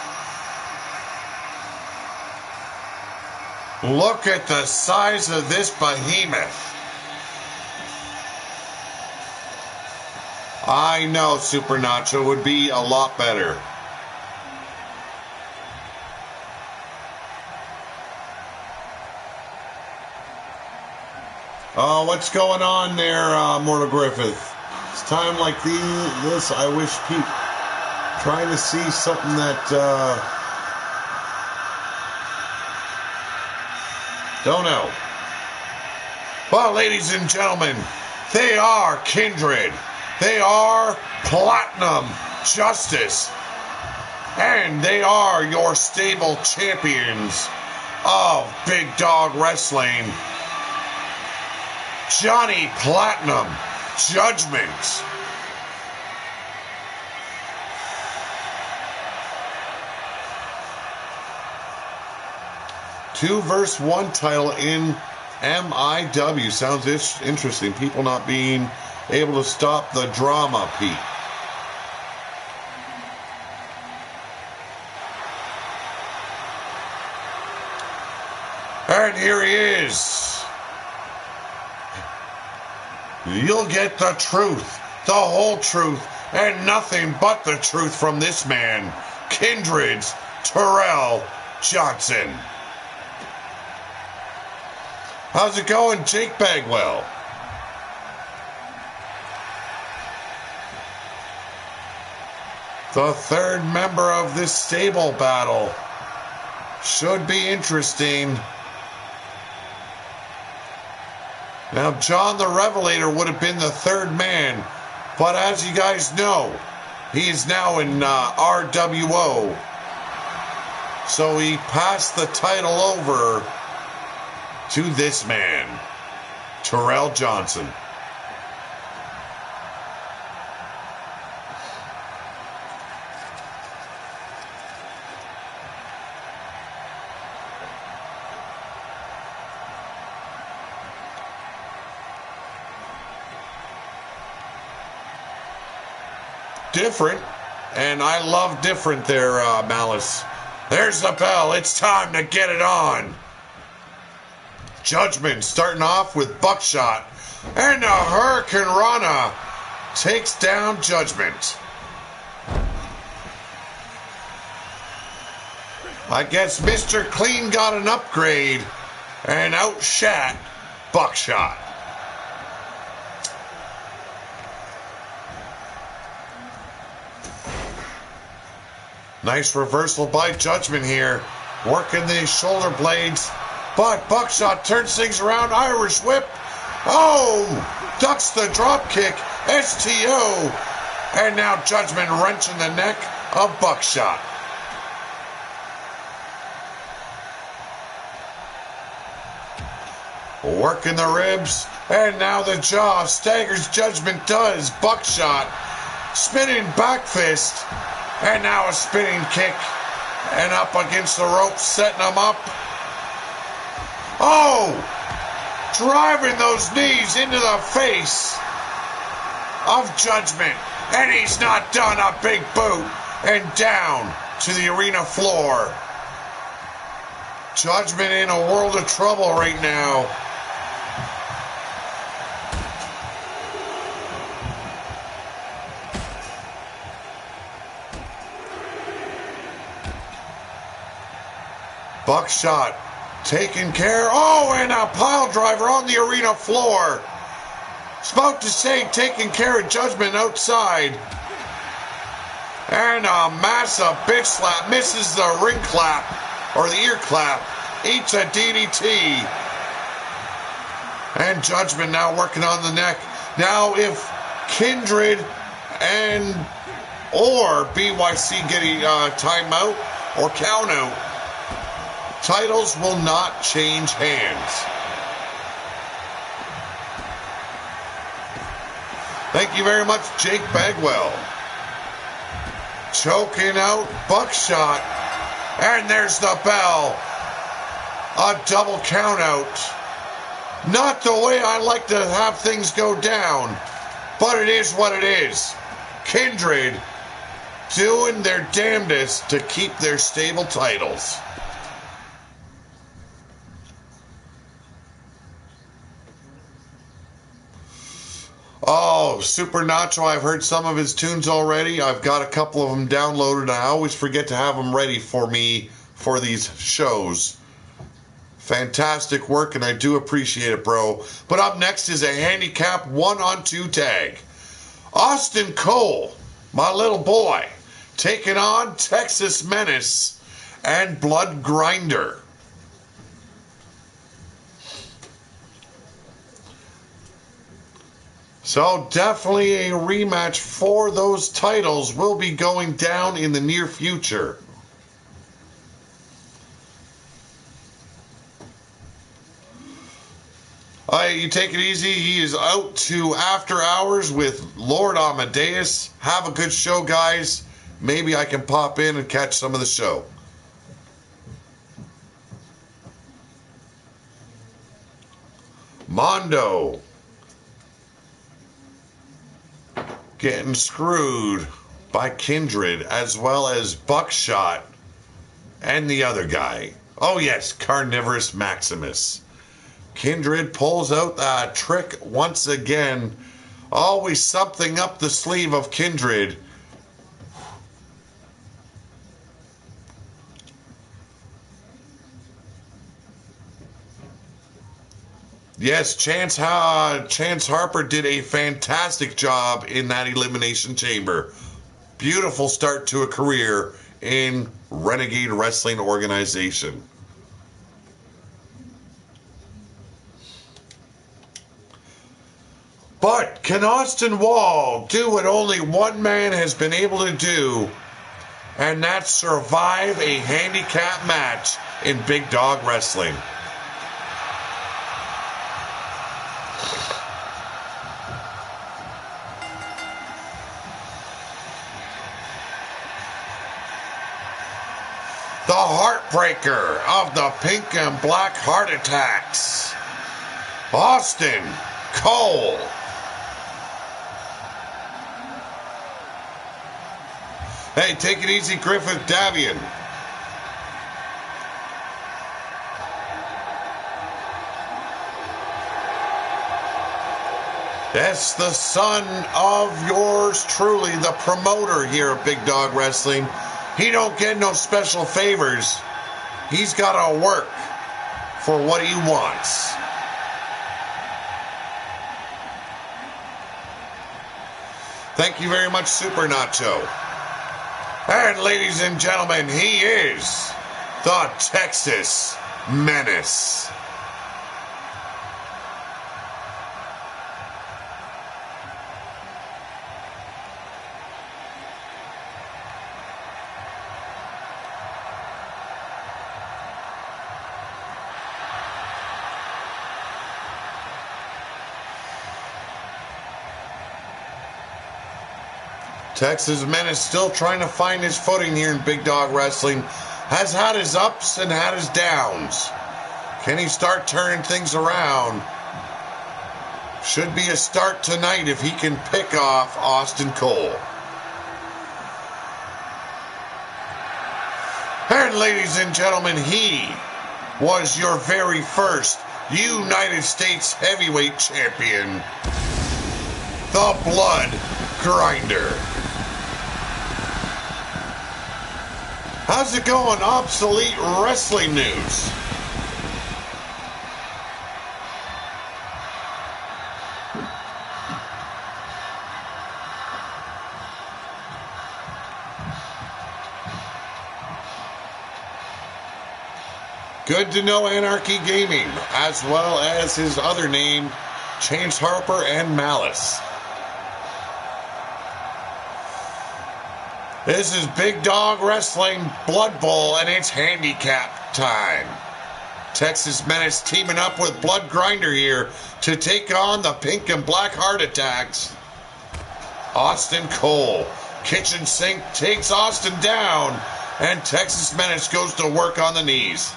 Look at the size of this behemoth. I know Super Nacho would be a lot better. Oh, what's going on there, Mortal Griffith? It's time like this, I wish people trying to see something that, don't know. Well, ladies and gentlemen, they are Kindred. They are Platinum Justice. And they are your stable champions of Big Dog Wrestling. Johnny Platinum Judgment. Two versus one title in MIW. Sounds interesting. People not being able to stop the drama, Pete. And here he is. You'll get the truth, the whole truth, and nothing but the truth from this man, Kindred's Terrell Johnson. How's it going, Jake Bagwell? The third member of this stable battle should be interesting. Now, John the Revelator would have been the third man, but as you guys know, He is now in RWO. So he passed the title over to this man, Terrell Johnson. Different, and I love different there, Malice. There's the bell. It's time to get it on. Judgment starting off with Buckshot, and the Hurricane Rana takes down Judgment. I guess Mr. Clean got an upgrade and outshot Buckshot. Nice reversal by Judgment here. Working the shoulder blades. But Buckshot turns things around. Irish whip. Oh! Ducks the drop kick. STO. And now Judgment wrenching the neck of Buckshot. Working the ribs. And now the jaw. Staggers Judgment does. Buckshot. Spinning back fist. And now a spinning kick. And up against the ropes, setting him up. Oh! Driving those knees into the face of Judgment. And he's not done. A big boot. And down to the arena floor. Judgment in a world of trouble right now. Buckshot taking care. Oh, and a pile driver on the arena floor. About to say taking care of Judgment outside. And a massive bitch slap. Misses the ring clap. Or the ear clap. Eats a DDT. And Judgment now working on the neck. Now if Kindred and or BYC get a timeout or count out, titles will not change hands. Thank you very much, Jake Bagwell. Choking out Buckshot. And there's the bell. A double count out. Not the way I like to have things go down, but it is what it is. Kindred doing their damnedest to keep their stable titles. Oh, Super Nacho, I've heard some of his tunes already. I've got a couple of them downloaded. I always forget to have them ready for me for these shows. Fantastic work, and I do appreciate it, bro. But up next is a handicap 1-on-2 tag. Austin Cole, my little boy, taking on Texas Menace and Blood Grinder. So definitely a rematch for those titles will be going down in the near future. You take it easy. He is out to After Hours with Lord Amadeus. Have a good show, guys. Maybe I can pop in and catch some of the show. Mondo getting screwed by Kindred, as well as Buckshot and the other guy. Oh yes, Carnivorous Maximus. Kindred pulls out that trick once again. Always something up the sleeve of Kindred. Yes, Chance Harper did a fantastic job in that Elimination Chamber. Beautiful start to a career in Renegade Wrestling Organization. But can Austin Wall do what only one man has been able to do, and that's survive a handicap match in Big Dog Wrestling? The heartbreaker of the pink and black heart attacks, Austin Cole. Hey, take it easy, Griffith Davian. That's the son of yours truly, the promoter here at Big Dog Wrestling. He don't get no special favors. He's got to work for what he wants. Thank you very much, Super Nacho. And ladies and gentlemen, he is the Texas Menace. Texas Menace still trying to find his footing here in Big Dog Wrestling. Has had his ups and had his downs. Can he start turning things around? Should be a start tonight if he can pick off Austin Cole. And ladies and gentlemen, he was your very first United States Heavyweight Champion, the Blood Grinder. How's it going, Obsolete Wrestling News? Good to know Anarchy Gaming, as well as his other name, Chance Harper and Malice. This is Big Dog Wrestling Blood Bowl, and it's handicap time. Texas Menace teaming up with Blood Grinder here to take on the pink and black heart attacks. Austin Cole. Kitchen Sink takes Austin down, and Texas Menace goes to work on the knees.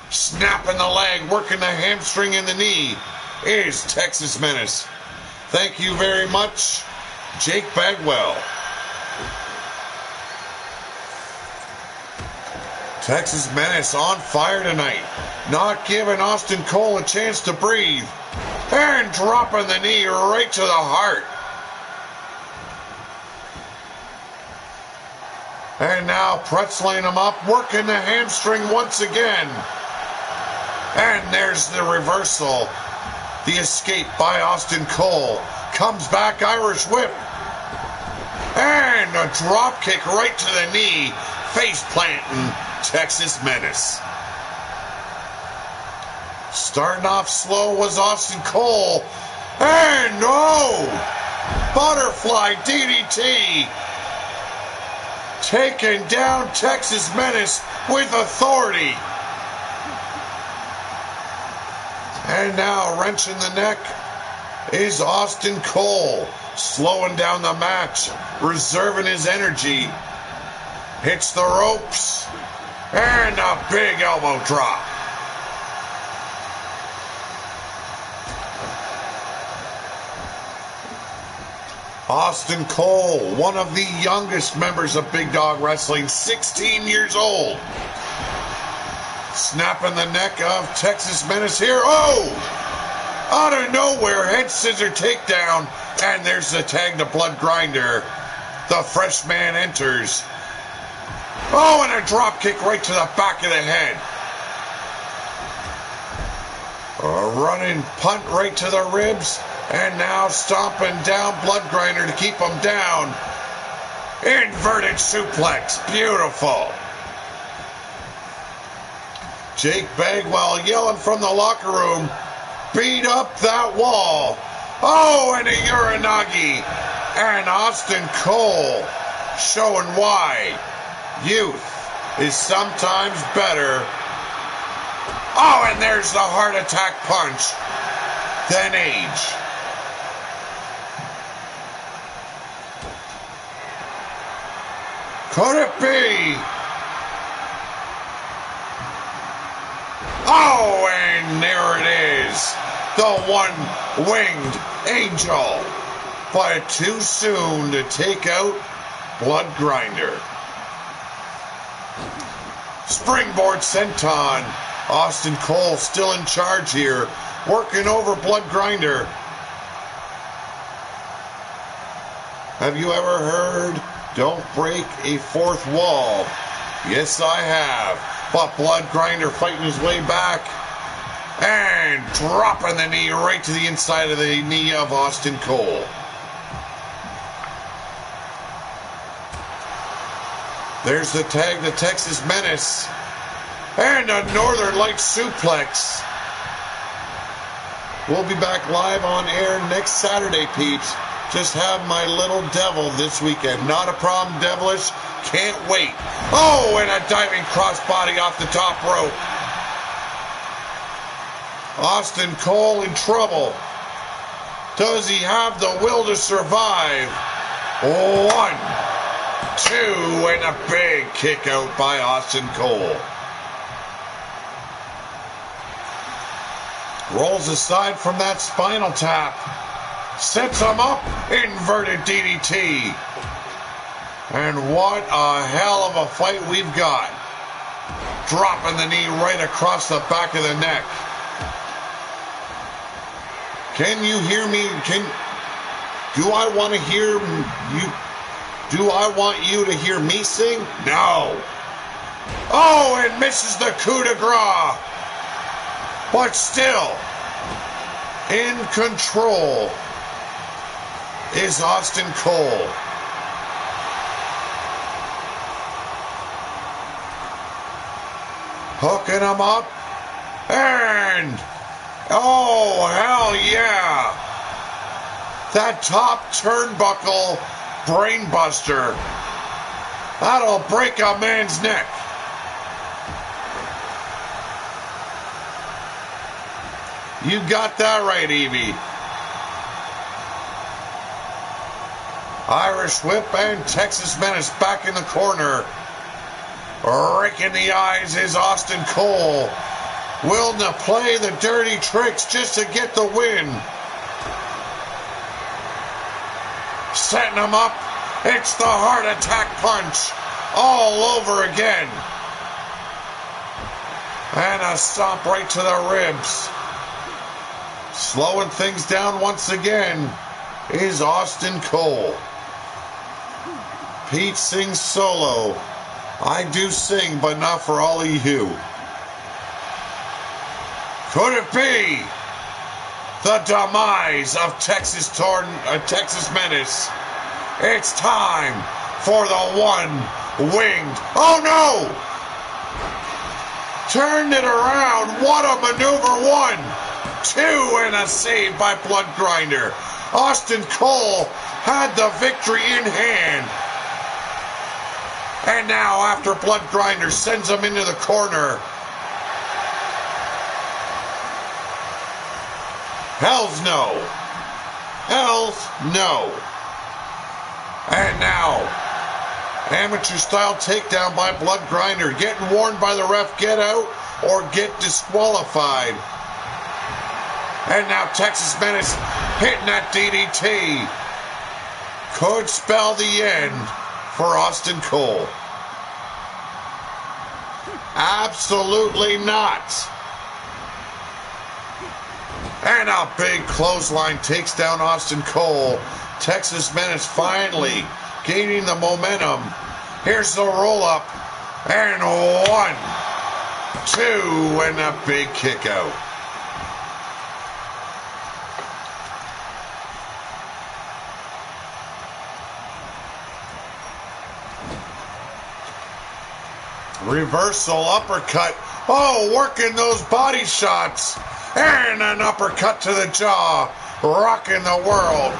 Snapping the leg, working the hamstring and the knee is Texas Menace. Thank you very much, Jake Bagwell. Texas Menace on fire tonight, not giving Austin Cole a chance to breathe, and dropping the knee right to the heart. And now pretzeling him up, working the hamstring once again. And there's the reversal. The escape by Austin Cole. Comes back, Irish whip. And a drop kick right to the knee. Face planting Texas Menace. Starting off slow was Austin Cole. And no! Butterfly DDT. Taking down Texas Menace with authority. And now wrenching the neck is Austin Cole. Slowing down the match. Reserving his energy. Hits the ropes. And a big elbow drop. Austin Cole, one of the youngest members of Big Dog Wrestling, 16 years old. Snapping the neck of Texas Menace here. Oh! Out of nowhere, head scissor takedown. And there's the tag to Blood Grinder. The fresh man enters. Oh, and a drop kick right to the back of the head. A running punt right to the ribs. And now stomping down Blood Grinder to keep him down. Inverted suplex. Beautiful. Jake Bagwell yelling from the locker room. Beat up that wall. Oh, and a Uranagi. And Austin Cole showing why youth is sometimes better. Oh, and there's the heart attack punch. Then age. Could it be? Oh, and there it is. The one-winged angel. But too soon to take out Blood Grinder. Springboard senton. Austin Cole still in charge here. Working over Blood Grinder. Have you ever heard, don't break a fourth wall? Yes, I have. But Blood Grinder fighting his way back. And dropping the knee right to the inside of the knee of Austin Cole. There's the tag, the Texas Menace. And a Northern Lights suplex. We'll be back live on air next Saturday, peeps. Just have my little devil this weekend. Not a problem, devilish. Can't wait. Oh, and a diving crossbody off the top rope. Austin Cole in trouble. Does he have the will to survive? 1, 2, and a big kick out by Austin Cole. Rolls aside from that spinal tap. Sets him up. Inverted DDT. And what a hell of a fight we've got. Dropping the knee right across the back of the neck. Can you hear me? Do I want to hear you? Do I want you to hear me sing? No. Oh, it misses the coup de grace. But still, in control is Austin Cole. Hooking him up. And, oh, hell yeah. That top turnbuckle brainbuster. That'll break a man's neck. You got that right, Evie. Irish Whip and Texas Menace back in the corner. Raking the eyes is Austin Cole. Willing to play the dirty tricks just to get the win. Setting him up. It's the heart attack punch. All over again. And a stomp right to the ribs. Slowing things down once again is Austin Cole. Pete sings solo. I do sing, but not for all of you. Could it be the demise of Texas Menace? It's time for the one-winged. Oh no! Turned it around. What a maneuver. 1, 2, and a save by Blood Grinder. Austin Cole had the victory in hand. And now, after Blood Grinder sends him into the corner. Hells no. Hells no. And now, amateur style takedown by Blood Grinder. Getting warned by the ref, get out or get disqualified. And now Texas Menace hitting that DDT. Could spell the end for Austin Cole. Absolutely not. And a big clothesline takes down Austin Cole. Texas Menace finally gaining the momentum. Here's the roll up. And 1, 2, and a big kick out. Reversal uppercut. Oh, working those body shots. And an uppercut to the jaw. rocking the world.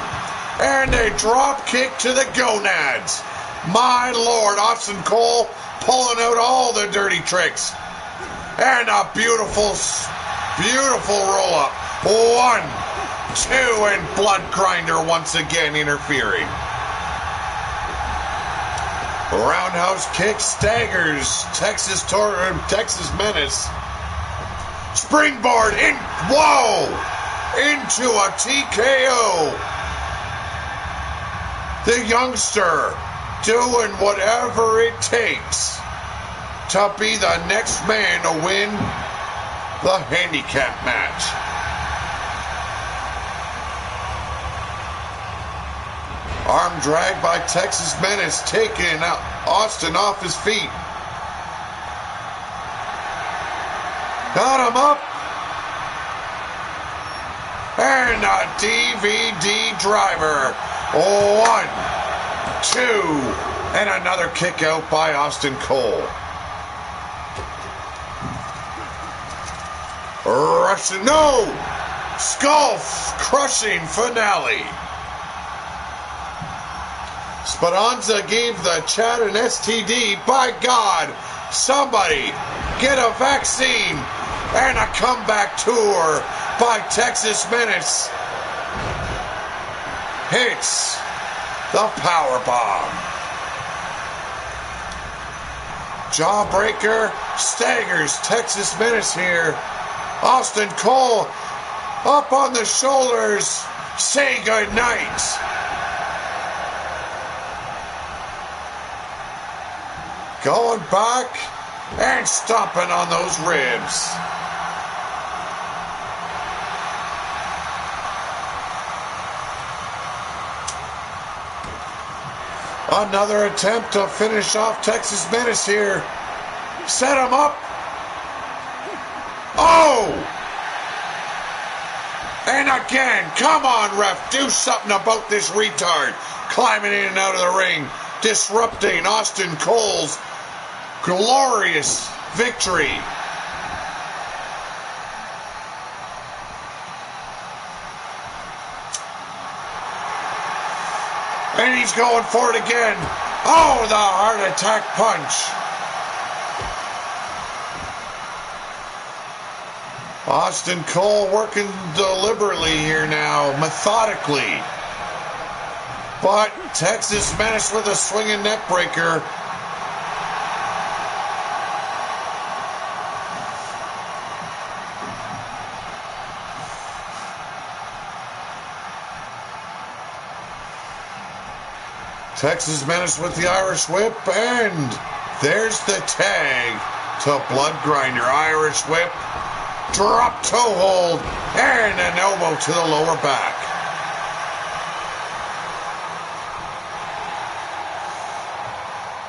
And a drop kick to the gonads. My Lord, Austin Cole pulling out all the dirty tricks. And a beautiful, beautiful roll-up. 1, 2, and Blood Grinder once again interfering. Roundhouse kick staggers Texas Menace. Springboard in, whoa, into a TKO. The youngster doing whatever it takes to be the next man to win the handicap match. Arm drag by Texas Menace, taking Austin off his feet. Got him up. And a DVD driver. 1, 2, and another kick out by Austin Cole. Russian, no! Skull crushing finale. Speranza gave the chat an STD. By God, somebody get a vaccine. And a comeback tour by Texas Menace. Hits the powerbomb. Jawbreaker staggers Texas Menace here. Austin Cole up on the shoulders. Say goodnight. Going back and stomping on those ribs. Another attempt to finish off Texas Menace here. Set him up. Oh! And again, come on, ref, do something about this retard. Climbing in and out of the ring, disrupting Austin Cole's glorious victory. And he's going for it again. Oh, the heart attack punch. Austin Cole working deliberately here now, methodically. But Texas Menace with a swinging neck breaker. Texas Menace with the Irish whip, and there's the tag to Blood Grinder. Irish whip, drop toe hold, and an elbow to the lower back.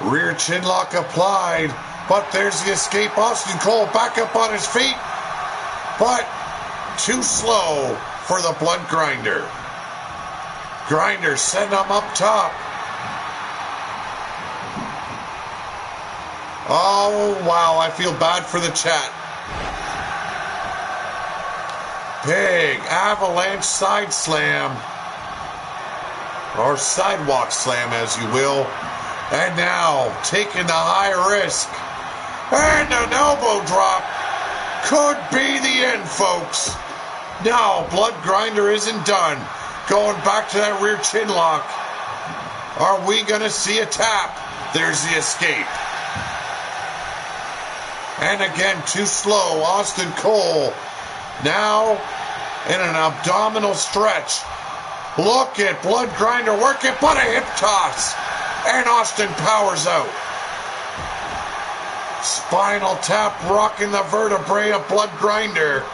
Rear chin lock applied, but there's the escape. Austin Cole back up on his feet, but too slow for the Blood Grinder. Grinder setting him up top. Oh, wow, I feel bad for the chat. Big avalanche side slam. Or sidewalk slam, as you will. And now, taking the high risk. And an elbow drop. Could be the end, folks. No, Blood Grinder isn't done. Going back to that rear chin lock. Are we going to see a tap? There's the escape. And again, too slow. Austin Cole now in an abdominal stretch. Look at Blood Grinder working, but a hip toss. And Austin powers out. Spinal tap rocking the vertebrae of Blood Grinder.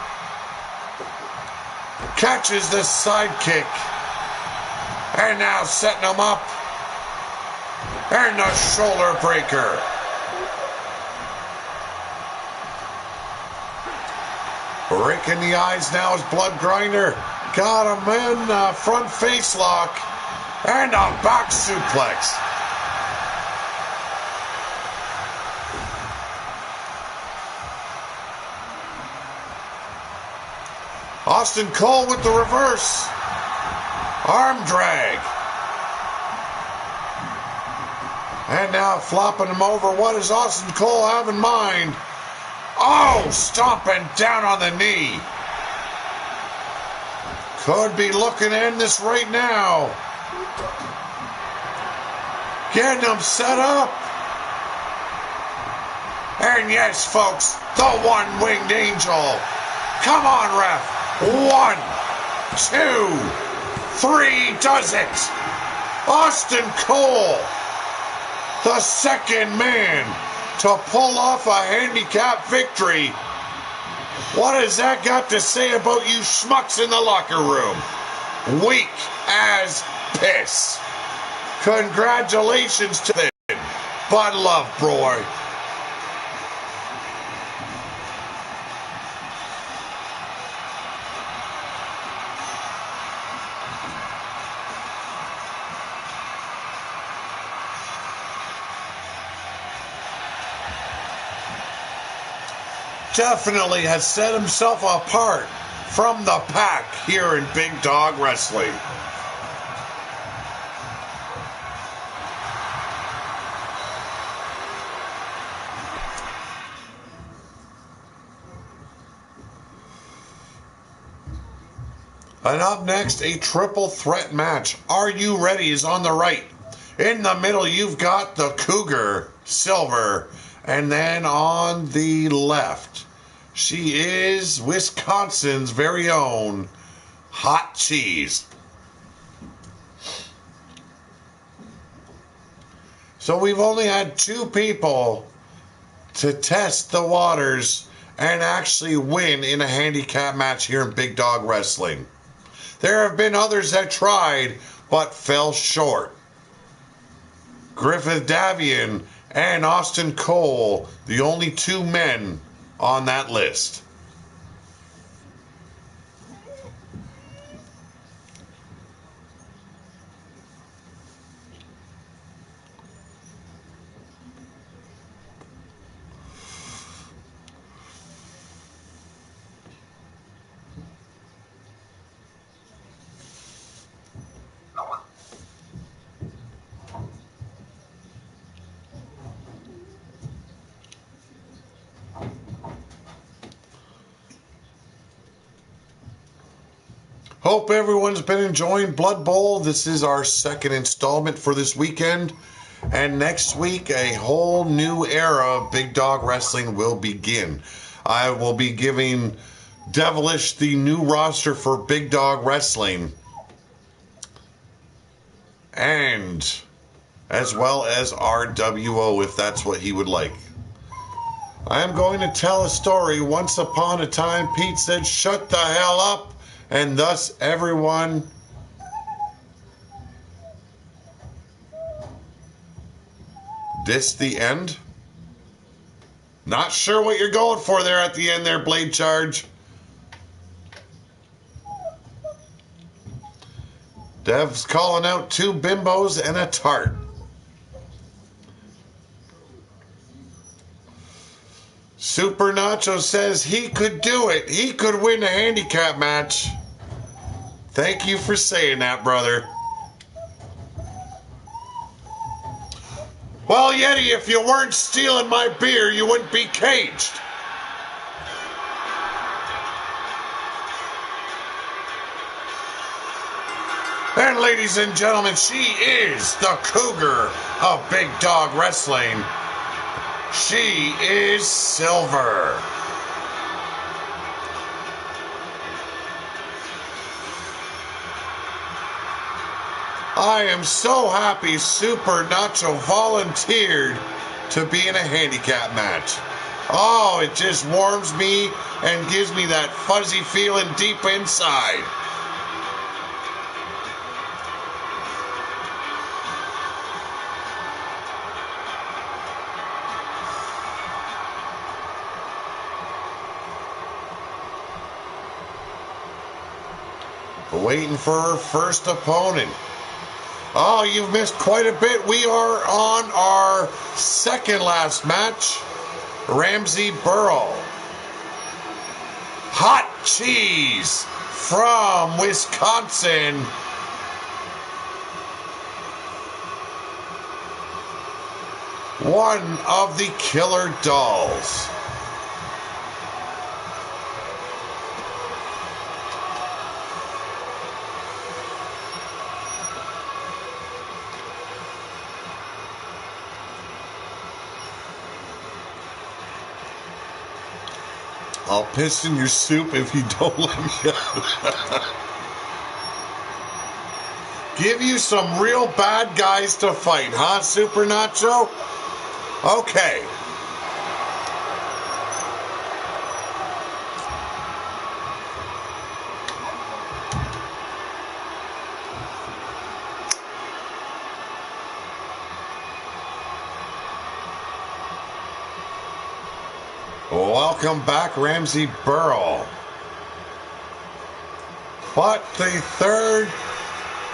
Catches the side kick. And now setting him up. And the shoulder breaker. Breaking the eyes now is Blood Grinder. Got him in a front face lock. And a back suplex. Austin Cole with the reverse. Arm drag. And now flopping him over. What does Austin Cole have in mind? Oh, stomping down on the knee. Could be looking to end this right now. Getting him set up. And yes, folks, the one-winged angel. Come on, ref. 1, 2, 3 does it. Austin Cole, the second man to pull off a handicap victory. What has that got to say about you schmucks in the locker room? Weak as piss. Congratulations to them. Bud Love, boy. Definitely has set himself apart from the pack here in Big Dog Wrestling. And up next, a triple threat match. Are You Ready is on the right. In the middle, you've got the Cougar, Silver. And then on the left, she is Wisconsin's very own Hot Cheese. So we've only had 2 people to test the waters and actually win in a handicap match here in Big Dog Wrestling. There have been others that tried but fell short. Griffith Davian and Austin Cole, the only 2 men on that list. Hope everyone's been enjoying Blood Bowl. This is our second installment for this weekend. And next week, a whole new era of Big Dog Wrestling will begin. I will be giving Devilish the new roster for Big Dog Wrestling. And as well as RWO, if that's what he would like. I am going to tell a story. Once upon a time, Pete said, "Shut the hell up." And thus, everyone this the end? Not sure what you're going for there at the end there, Blade Charge. Dev's calling out 2 bimbos and a tart. Super Nacho says he could do it. He could win a handicap match. Thank you for saying that, brother. Well, Yeti, if you weren't stealing my beer, you wouldn't be caged. And ladies and gentlemen, she is the Cougar of Big Dog Wrestling. She is Silver. I am so happy Super Nacho volunteered to be in a handicap match. Oh, it just warms me and gives me that fuzzy feeling deep inside. Waiting for her first opponent. Oh, you've missed quite a bit. We are on our second last match. Ramsey Burrow. Hot Cheese from Wisconsin. one of the Killer Dolls. I'll piss in your soup if you don't let me out. Give you some real bad guys to fight, huh, Super Nacho? Okay. Welcome back, Ramsey Burrell. But the third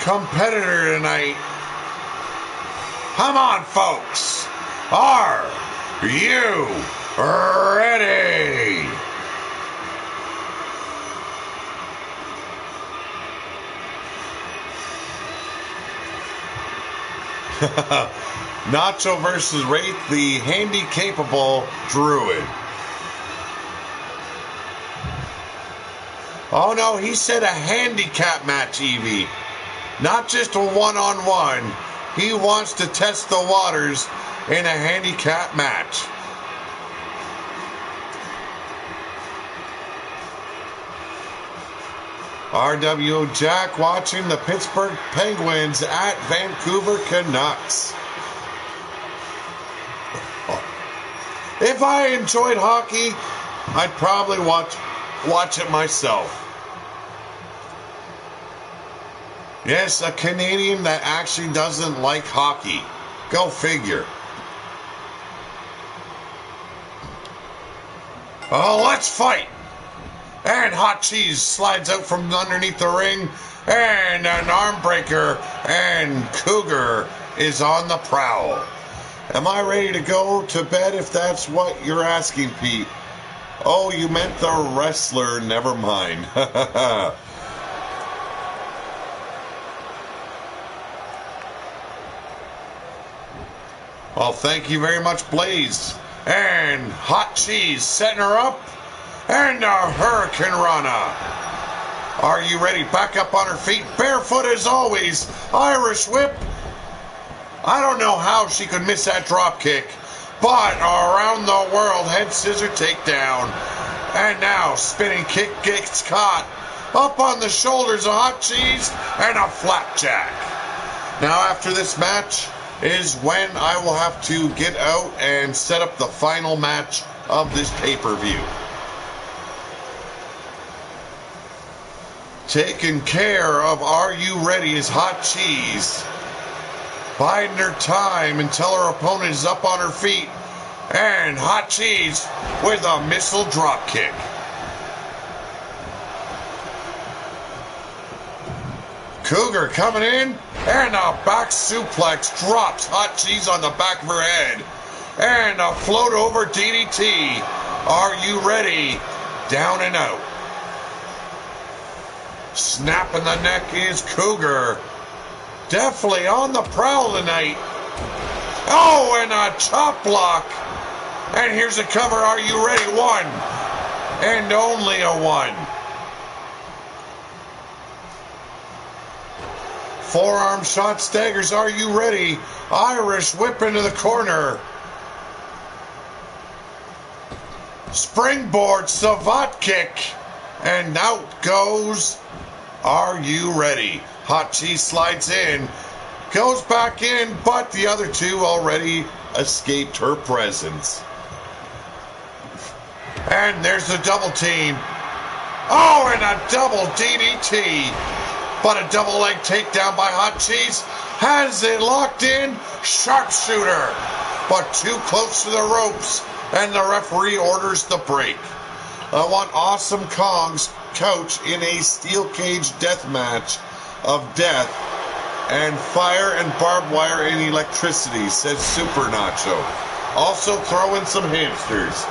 competitor tonight. Come on, folks. Are you ready? Nacho versus Wraith, the handy-capable Druid. Oh no, he said a handicap match, Evie. Not just a one-on-one. He wants to test the waters in a handicap match. RW Jack watching the Pittsburgh Penguins at Vancouver Canucks. If I enjoyed hockey, I'd probably watch it myself. Yes, a Canadian that actually doesn't like hockey. Go figure. Oh, let's fight. And Hot Cheese slides out from underneath the ring. And an arm breaker. And Cougar is on the prowl. Am I ready to go to bed if that's what you're asking, Pete? Oh, you meant the wrestler. Never mind. Well, thank you very much, Blaze. And Hot Cheese setting her up. And a Hurricane Rana. Are you ready? Back up on her feet. Barefoot as always. Irish whip. I don't know how she could miss that drop kick. But around the world, head scissor takedown. And now spinning kick gets caught. Up on the shoulders of Hot Cheese. And a flapjack. Now after this match is when I will have to get out and set up the final match of this pay-per-view. Taking care of Are You Ready is Hot Cheese. Biding her time until her opponent is up on her feet. And Hot Cheese with a missile drop kick. Cougar coming in, and a back suplex drops Hot Cheese on the back of her head. And a float over DDT. Are you ready? Down and out. Snapping the neck is Cougar. Definitely on the prowl tonight. Oh, and a chop block. And here's a cover. Are you ready? One. And only a one. Forearm shot staggers. Are you ready? Irish whip into the corner. Springboard savate kick. And out goes Are You Ready? Hot Cheese slides in. Goes back in, but the other two already escaped her presence. And there's the double team. Oh, and a double DDT. But a double leg takedown by Hot Cheese has it locked in. Sharpshooter. But too close to the ropes. And the referee orders the break. I want Awesome Kong's couch in a steel cage death match of death. And fire and barbed wire and electricity, says Super Nacho. Also throw in some hamsters.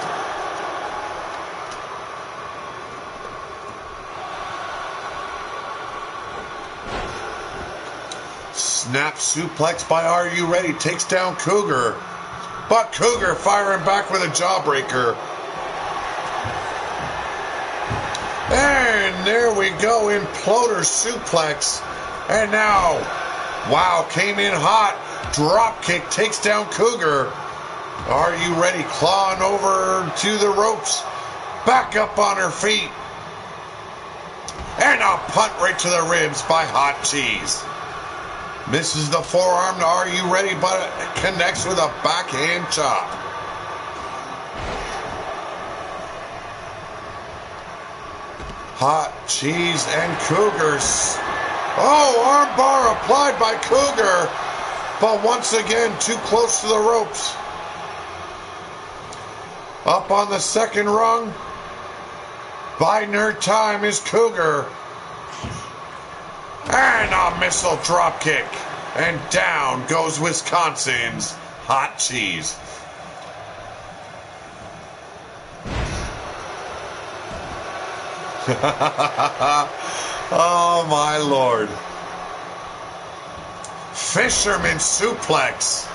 Snap suplex by Are You Ready? Takes down Cougar. But Cougar firing back with a jawbreaker. And there we go, imploder suplex. And now, wow, came in hot. Drop kick takes down Cougar. Are you ready? Clawing over to the ropes. Back up on her feet. And a punt right to the ribs by Hot Cheese. Misses the forearm. Are you ready? But it connects with a backhand chop. Hot Cheese and Cougars. Oh, armbar applied by Cougar. But once again, too close to the ropes. Up on the second rung. Biding her time is Cougar. And a missile drop kick. And down goes Wisconsin's Hot Cheese. Oh my Lord. Fisherman suplex.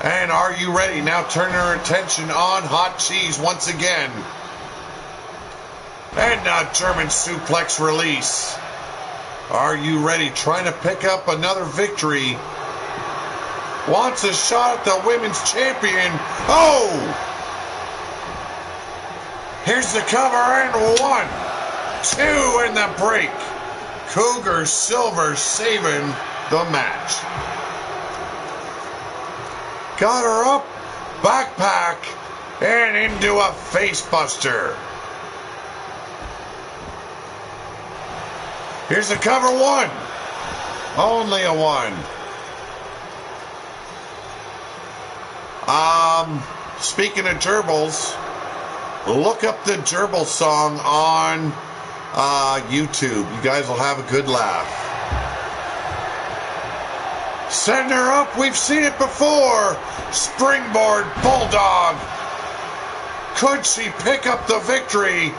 And are you ready? Now turn her attention on Hot Cheese once again. And a German suplex release. Are you ready? Trying to pick up another victory. Wants a shot at the women's champion. Oh! Here's the cover and 1, 2 in the break. Cougar Silver saving the match. Got her up, backpack, and into a facebuster. Here's the cover 1. Only a 1. Speaking of gerbils, look up the gerbil song on YouTube. You guys will have a good laugh. Send her up. We've seen it before. Springboard Bulldog. Could she pick up the victory?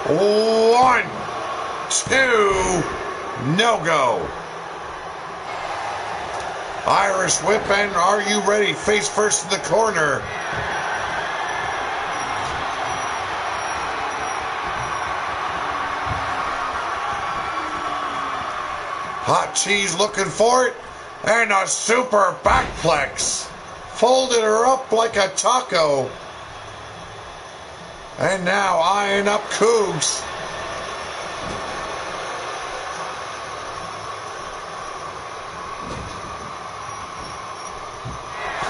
1, 2, no go. Irish whip, and are you ready? Face first in the corner. Hot Cheese looking for it, and a super backplex. Folded her up like a taco. And now eyeing up Cougs.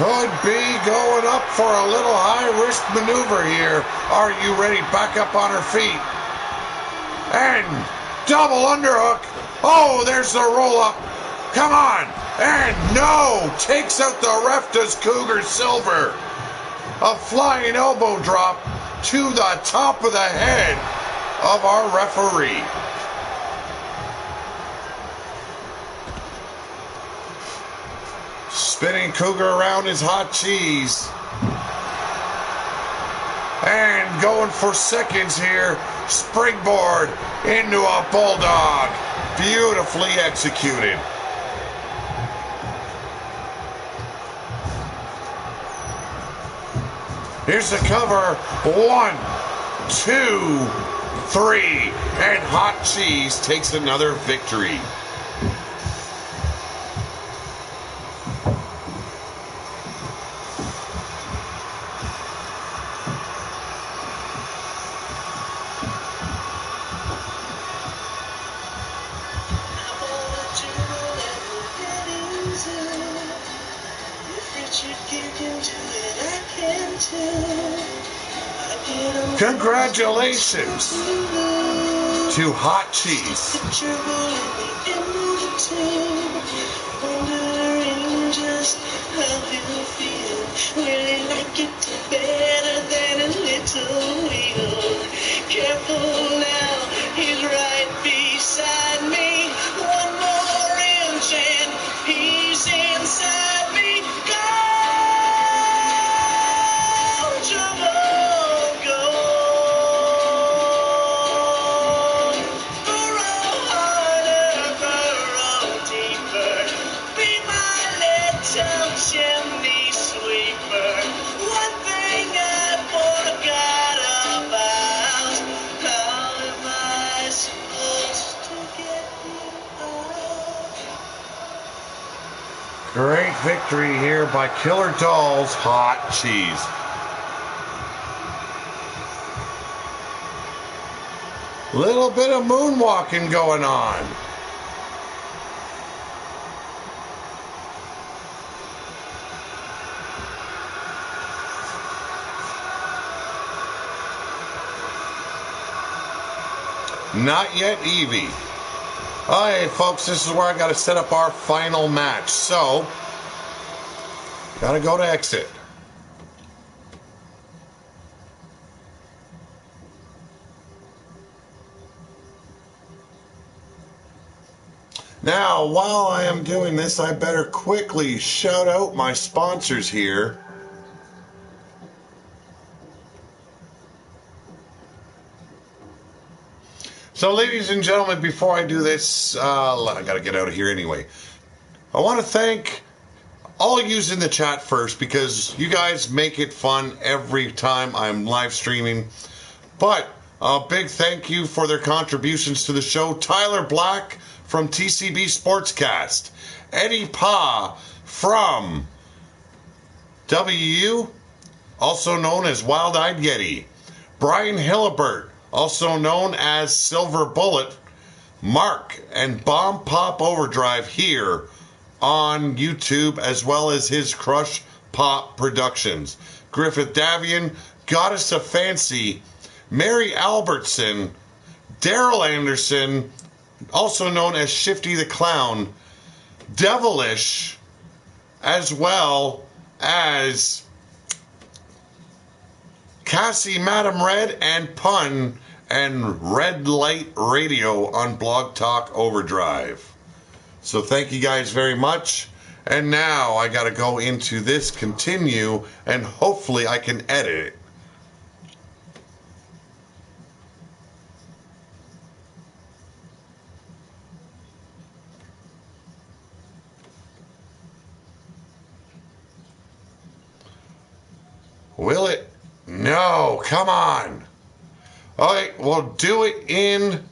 Could be going up for a little high-risk maneuver here. Are you ready? Back up on her feet. And double underhook. Oh, there's the roll-up. Come on. And no. Takes out the ref, does Cougar Silver. A flying elbow drop to the top of the head of our referee. Spinning Cougar around his Hot Cheese. And going for seconds here. Springboard into a Bulldog. Beautifully executed. Here's the cover. 1, 2, 3. And Hot Cheese takes another victory. Congratulations to Hot Cheese. Careful now, he's right beside me. One more inch and he's inside me. Go, trouble, go. Burrow harder, burrow deeper. Be my little chimney sweep. Great victory here by Killer Doll's Hot Cheese. Little bit of moonwalking going on. Not yet, Evie. Alright, folks, this is where I got to set up our final match. So, got to go to exit. Now, while I am doing this, I better quickly shout out my sponsors here. So, ladies and gentlemen, before I do this, I got to get out of here anyway. I want to thank all yous in the chat first because you guys make it fun every time I'm live streaming. But a big thank you for their contributions to the show. Tyler Black from TCB Sportscast. Eddie Pa from WU, also known as Wild Eyed Yeti. Brian Hillibert, also known as Silver Bullet. Mark and Bomb Pop Overdrive here on YouTube, as well as his Crush Pop Productions. Griffith Davian, Goddess of Fancy, Mary Albertson, Daryl Anderson, also known as Shifty the Clown, Devilish, as well as Cassie Madam Red and Pun and Red Light Radio on Blog Talk Overdrive. So thank you guys very much. And now I got to go into this continue and hopefully I can edit it. Will it? No, come on. All right, we'll do it in...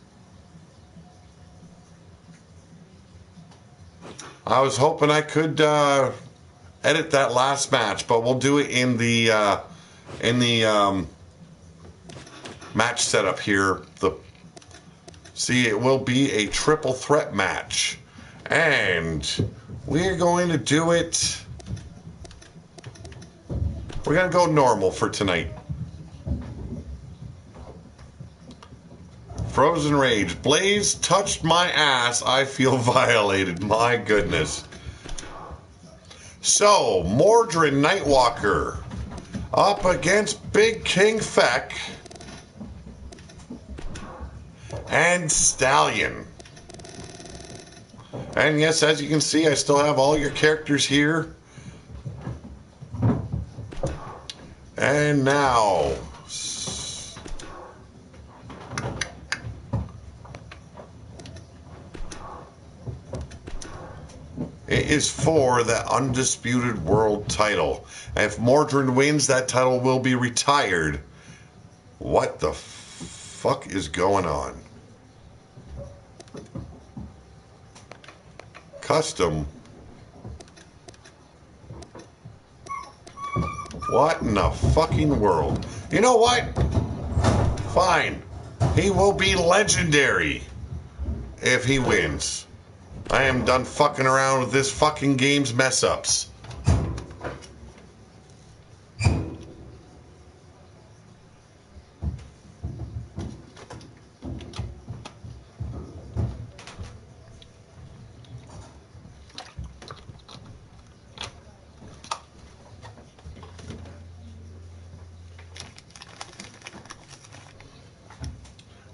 I was hoping I could edit that last match, but we'll do it in the match setup here. See, it will be a triple threat match, and we're going to do it. We're gonna go normal for tonight. Frozen Rage. Blaze touched my ass. I feel violated. My goodness. So, Mordred Nightwalker up against Big King Feck and Stallion. And yes, as you can see, I still have all your characters here. And now... it is for the Undisputed World title. And if Mordred wins, that title will be retired. What the fuck is going on? Custom. What in the fucking world? You know what? Fine. He will be legendary if he wins. I am done fucking around with this fucking game's mess-ups.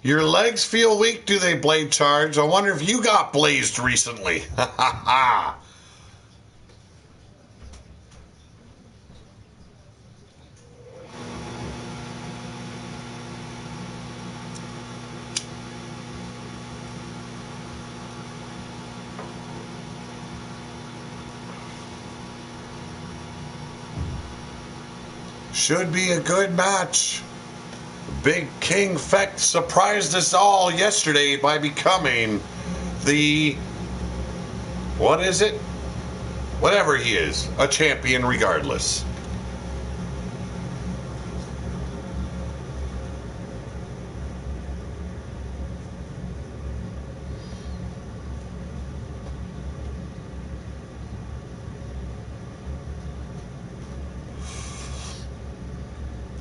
Your legs feel weak, do they, Blade Charge? I wonder if you got blazed recently. Ha ha ha. Should be a good match. Big King Feck surprised us all yesterday by becoming the... what is it? Whatever he is, a champion regardless.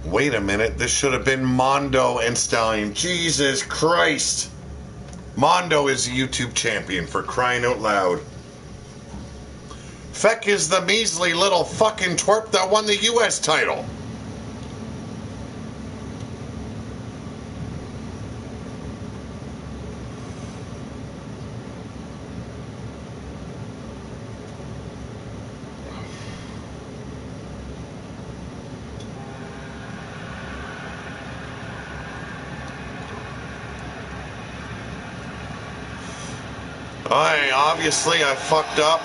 Wait a minute, this should have been Mondo and Stallion. Jesus Christ. Mondo is the YouTube champion, for crying out loud. Feck is the measly little fucking twerp that won the US title. Obviously I fucked up.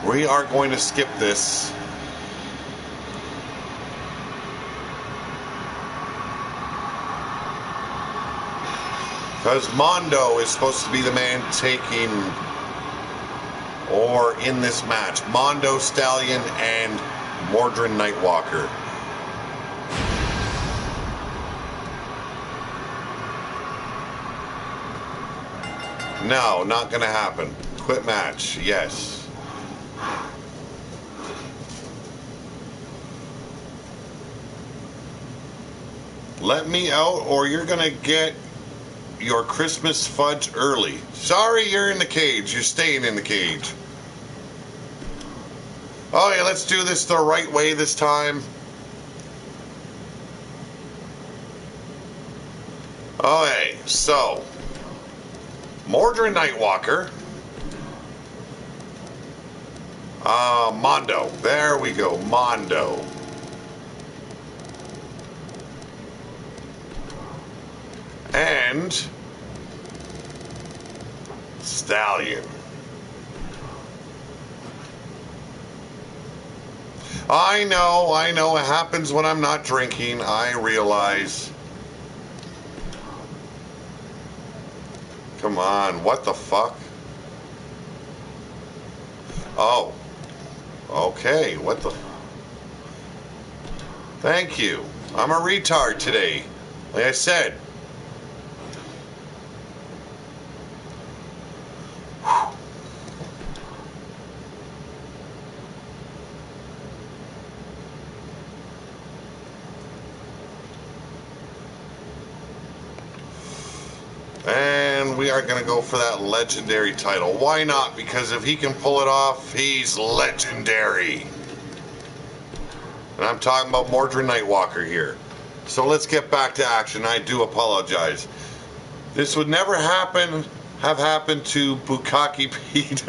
We are going to skip this. Because Mondo is supposed to be the man taking, or in this match, Mondo, Stallion, and Mordred Nightwalker. No, not gonna happen. Quit match, yes. Let me out or you're gonna get your Christmas fudge early. Sorry, you're in the cage. You're staying in the cage. Oh yeah, let's do this the right way this time. Okay, so Mordred Nightwalker. Mondo. There we go. Mondo. And Stallion. I know. It happens when I'm not drinking. I realize. Come on, what the fuck? Oh. Okay, what the... Thank you. I'm a retard today. Like I said. And we are going to go for that legendary title. Why not? Because if he can pull it off, he's legendary. And I'm talking about Mordred Nightwalker here. So let's get back to action. I do apologize. This would never have happened to Bukkake Pete.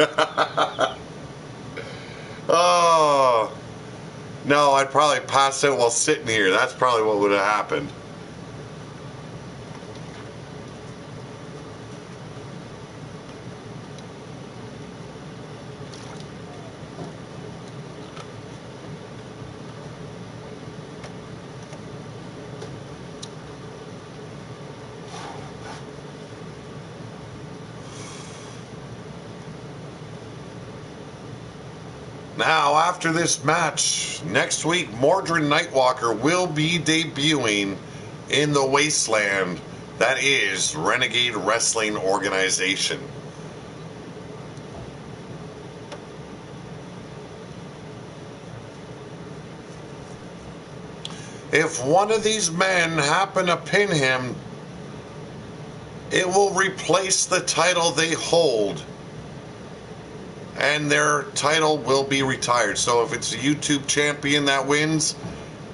Oh. No, I'd probably pass out while sitting here. That's probably what would have happened. Now, after this match, next week, Mordred Nightwalker will be debuting in the wasteland that is Renegade Wrestling Organization. If one of these men happen to pin him, it will replace the title they hold. And their title will be retired. So if it's a YouTube champion that wins,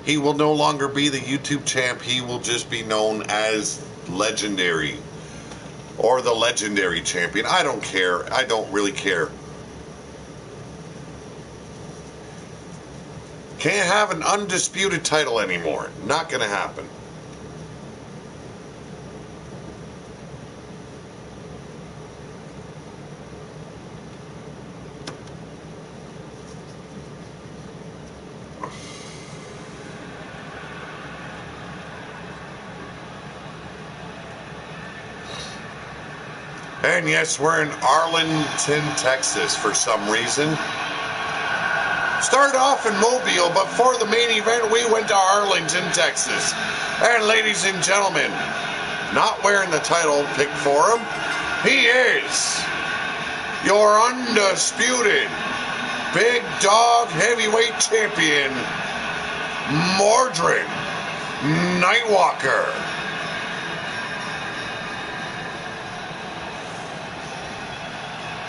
he will no longer be the YouTube champ. He will just be known as legendary. Or the legendary champion. I don't care. I don't really care. Can't have an undisputed title anymore. Not going to happen. And yes, we're in Arlington, Texas for some reason. Started off in Mobile, but for the main event, we went to Arlington, Texas. And ladies and gentlemen, not wearing the title pick for him, he is your undisputed Big Dog Heavyweight Champion, Mordred Nightwalker.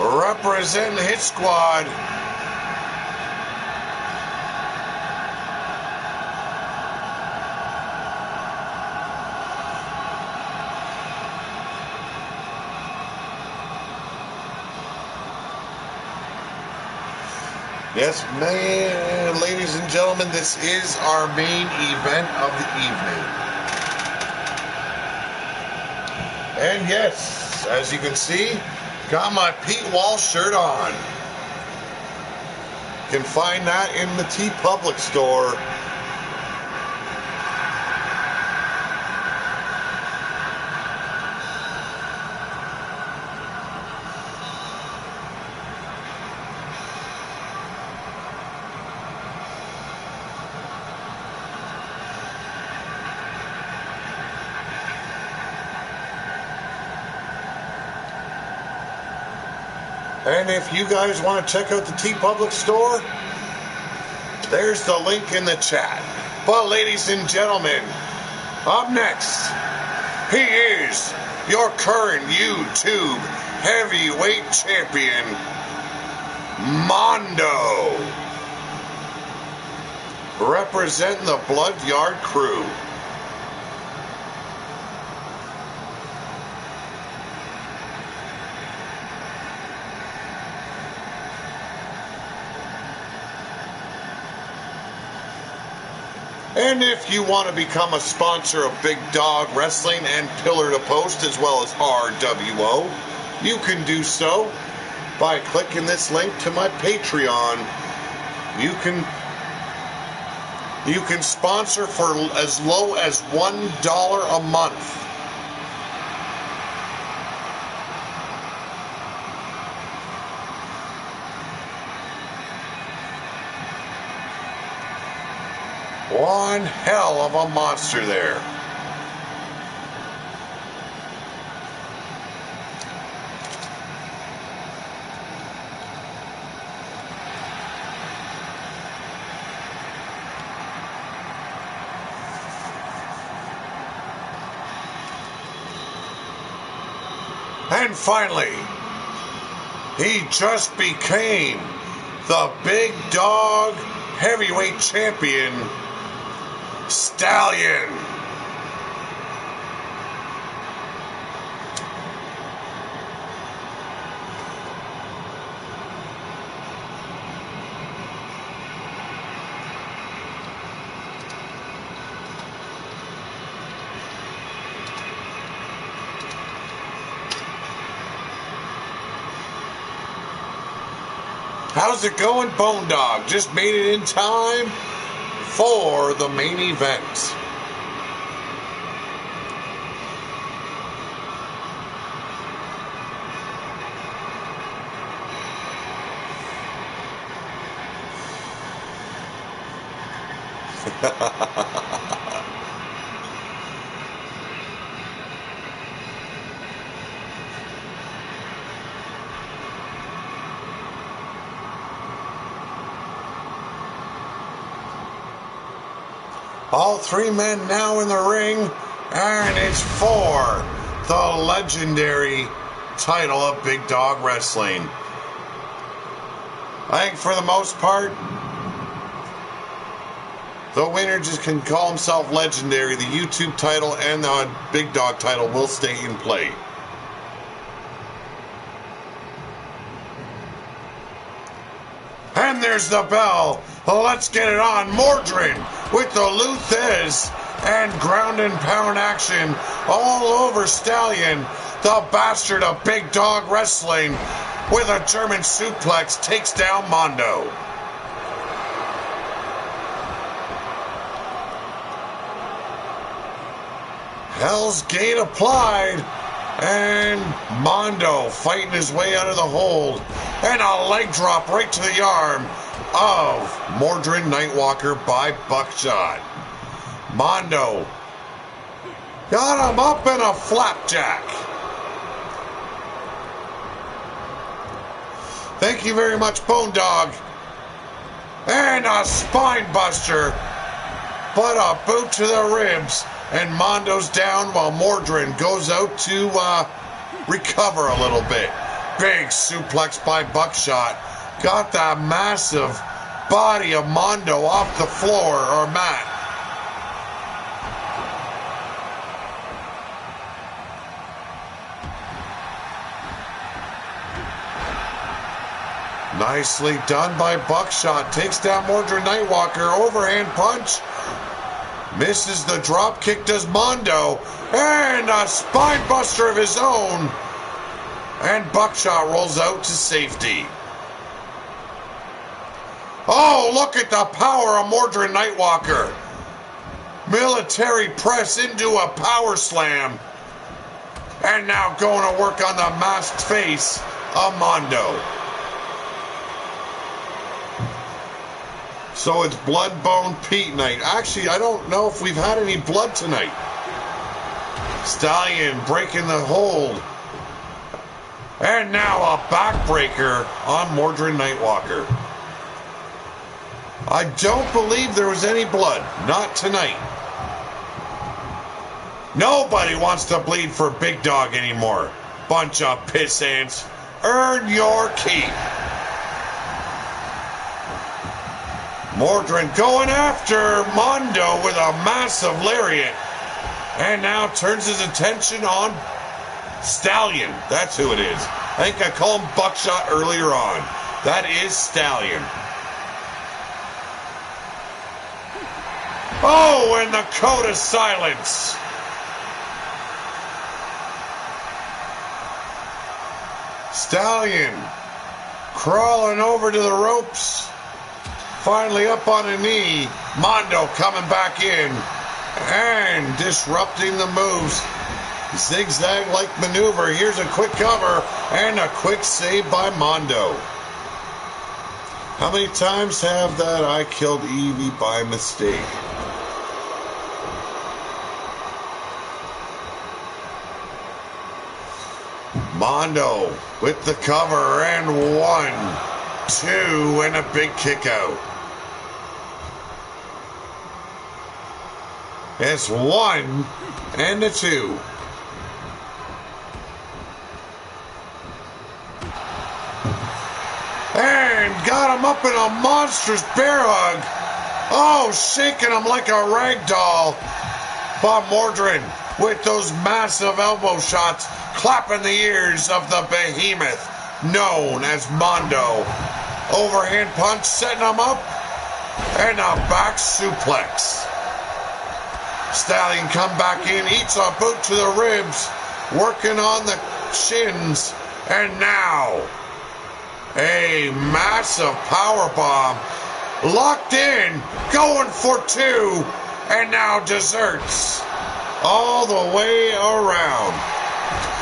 Representing Hit Squad. Yes, man, ladies and gentlemen, this is our main event of the evening. And yes, as you can see, got my Pete Walsh shirt on. You can find that in the TeePublic store. And if you guys want to check out the TeePublic store, there's the link in the chat. But ladies and gentlemen, up next, he is your current YouTube heavyweight champion, Mondo, representing the Blood Yard Crew. And if you want to become a sponsor of Big Dog Wrestling and Pillar to Post as well as RWO, you can do so by clicking this link to my Patreon. You can sponsor for as low as $1 a month. One hell of a monster there. And finally, he just became the Big Dog Heavyweight Champion, Stallion. How's it going, Bone Dog? Just made it in time for the main event. All three men now in the ring, and it's for the legendary title of Big Dog Wrestling. I think for the most part, the winner just can call himself legendary. The YouTube title and the Big Dog title will stay in play. And there's the bell. Let's get it on. Mordred with the Luthez and ground and pound action all over Stallion. The bastard of Big Dog Wrestling with a German suplex takes down Mondo. Hell's Gate applied, And Mondo fighting his way out of the hold. And a leg drop right to the arm of Mordred Nightwalker by Buckshot. Mondo got him up in a flapjack. Thank you very much, Bone Dog. And a spine buster. But a boot to the ribs. And Mondo's down while Mordred goes out to recover a little bit. Big suplex by Buckshot. Got that massive body of Mondo off the floor or mat. Nicely done by Buckshot. Takes down Mordred Nightwalker. Overhand punch. Misses the drop kick, does Mondo. And a spine buster of his own. And Buckshot rolls out to safety. Oh, look at the power of Mordred Nightwalker. Military press into a power slam. And now going to work on the masked face of Mondo. So it's Blood Bone Pete night. Actually, I don't know if we've had any blood tonight. Stallion breaking the hold. And now a backbreaker on Mordred Nightwalker. I don't believe there was any blood. Not tonight. Nobody wants to bleed for Big Dog anymore. Bunch of piss ants. Earn your keep. Mordred going after Mondo with a massive lariat. And now turns his attention on Stallion. That's who it is. I think I called him Buckshot earlier on. That is Stallion. Oh, and the code of silence. Stallion crawling over to the ropes. Finally up on a knee. Mondo coming back in and disrupting the moves. Zigzag-like maneuver. Here's a quick cover and a quick save by Mondo. How many times have that I killed Evie by mistake? Mondo with the cover and 1, 2, and a big kick out. It's 1 and a 2. And got him up in a monstrous bear hug. Oh, shaking him like a rag doll. Bob Mordred with those massive elbow shots, clapping the ears of the behemoth known as Mondo. Overhand punch setting him up. And a back suplex. Stallion come back in, eats a boot to the ribs, working on the shins, and now a massive power bomb, locked in, going for 2, and now desserts all the way around.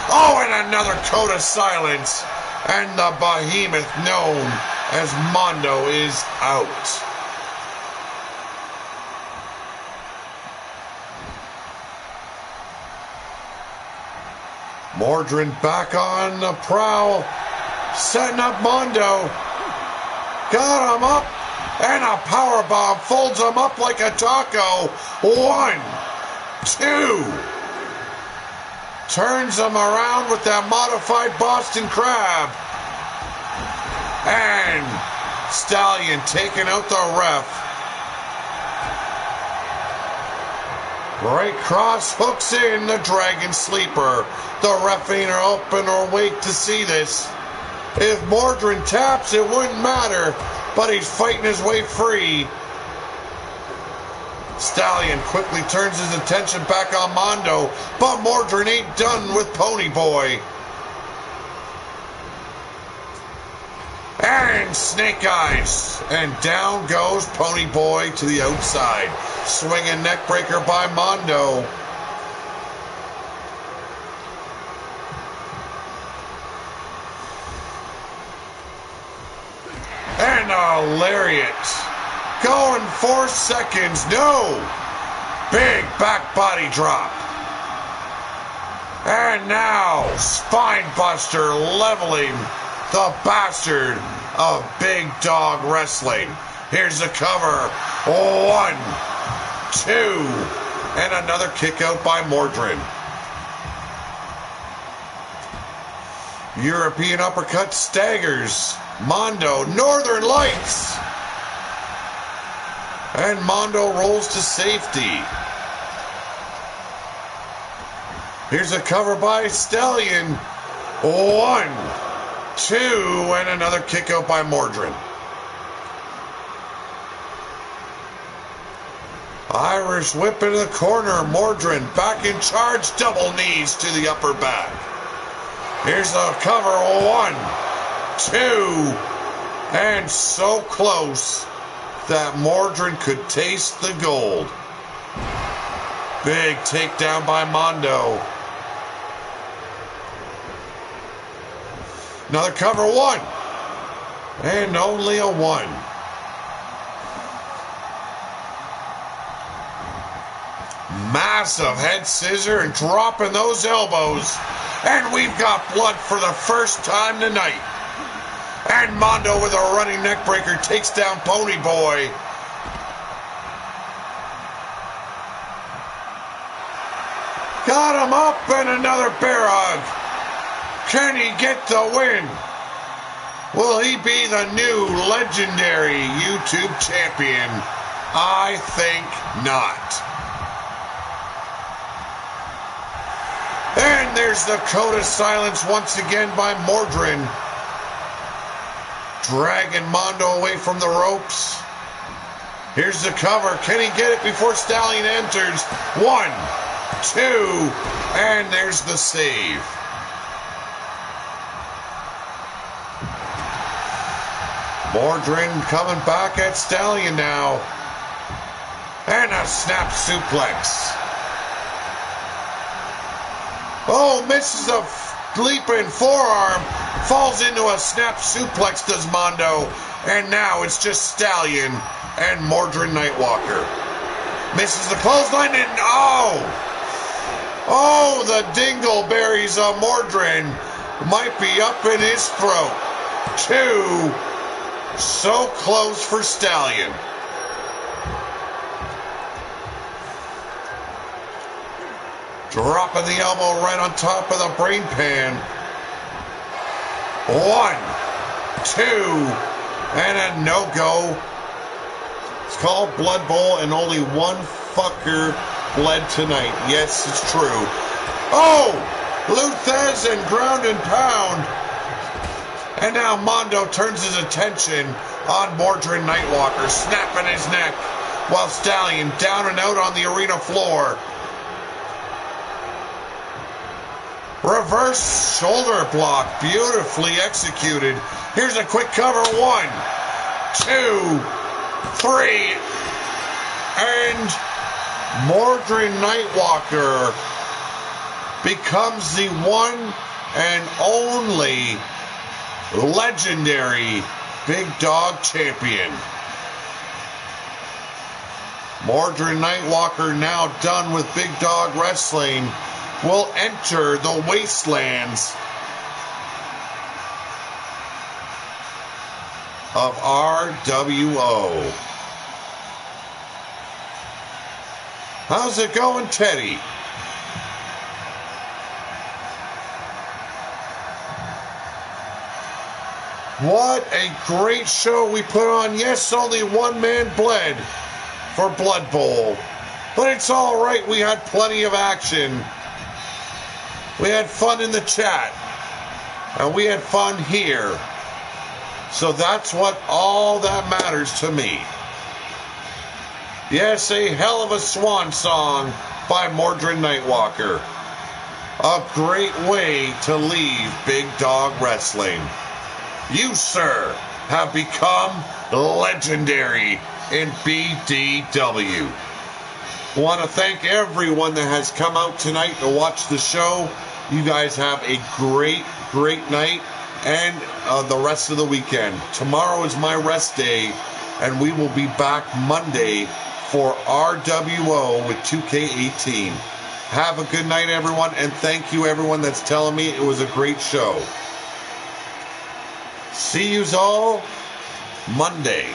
Oh, and another code of silence, and the behemoth known as Mondo is out. Mordred back on the prowl, setting up Mondo. Got him up, and a powerbomb folds him up like a taco. 1, 2. Turns him around with that modified Boston Crab. And Stallion taking out the ref. Right cross hooks in the Dragon Sleeper. The ref ain't open or wait to see this. If Mordred taps, it wouldn't matter, but he's fighting his way free. Stallion quickly turns his attention back on Mondo, but Mordred ain't done with Pony Boy. And Snake Eyes. And down goes Pony Boy to the outside. Swinging neckbreaker by Mondo. And a lariat. Going 4 seconds. No. Big back body drop. And now, spine buster leveling the bastard of Big Dog Wrestling. Here's the cover. 1, 2, and another kick out by Mordrin. European uppercut staggers Mondo. Northern Lights. And Mondo rolls to safety. Here's a cover by Stallion. 1, 2, and another kick out by Mordrin. Irish whip into the corner. Mordrin back in charge. Double knees to the upper back. Here's the cover. 1, 2, and so close that Mordrin could taste the gold. Big takedown by Mondo. Another cover. 1, and only a 1. Massive head scissor and dropping those elbows. And we've got blood for the first time tonight. And Mondo with a running neck breaker takes down Pony Boy. Got him up and another bear hug. Can he get the win? Will he be the new legendary YouTube champion? I think not. And there's the code of silence once again by Mordrin. Dragging Mondo away from the ropes. Here's the cover. Can he get it before Stallion enters? 1, 2, and there's the save. Mordrin coming back at Stallion now. And a snap suplex. Oh, misses a leaping forearm. Falls into a snap suplex, does Mondo. And now it's just Stallion and Mordrin Nightwalker. Misses the clothesline and oh, the dingleberries of Mordrin might be up in his throat. 2, so close for Stallion. Dropping the elbow right on top of the brain pan. 1, 2, and a no-go. It's called Blood Bowl, and only one fucker bled tonight. Yes, it's true. Oh! Luthez and ground and pound. And now Mondo turns his attention on Mordrin Nightwalker, snapping his neck, while Stallion down and out on the arena floor. Reverse shoulder block, beautifully executed. Here's a quick cover. 1, 2, 3. And Mordrin Nightwalker becomes the one and only legendary Big Dog champion. Mordrin Nightwalker, now done with Big Dog Wrestling, will enter the wastelands of RWO. How's it going, Teddy? What a great show we put on. Yes, only one man bled for Blood Bowl, but it's all right. We had plenty of action. We had fun in the chat, and we had fun here. So that's what all that matters to me. Yes, a hell of a swan song by Mordrin Nightwalker. A great way to leave Big Dog Wrestling. You, sir, have become legendary in BDW. I want to thank everyone that has come out tonight to watch the show. You guys have a great, great night. and the rest of the weekend. Tomorrow is my rest day, and we will be back Monday for RWO with 2K18. Have a good night, everyone, and thank you, everyone that's telling me it was a great show. See yous all Monday.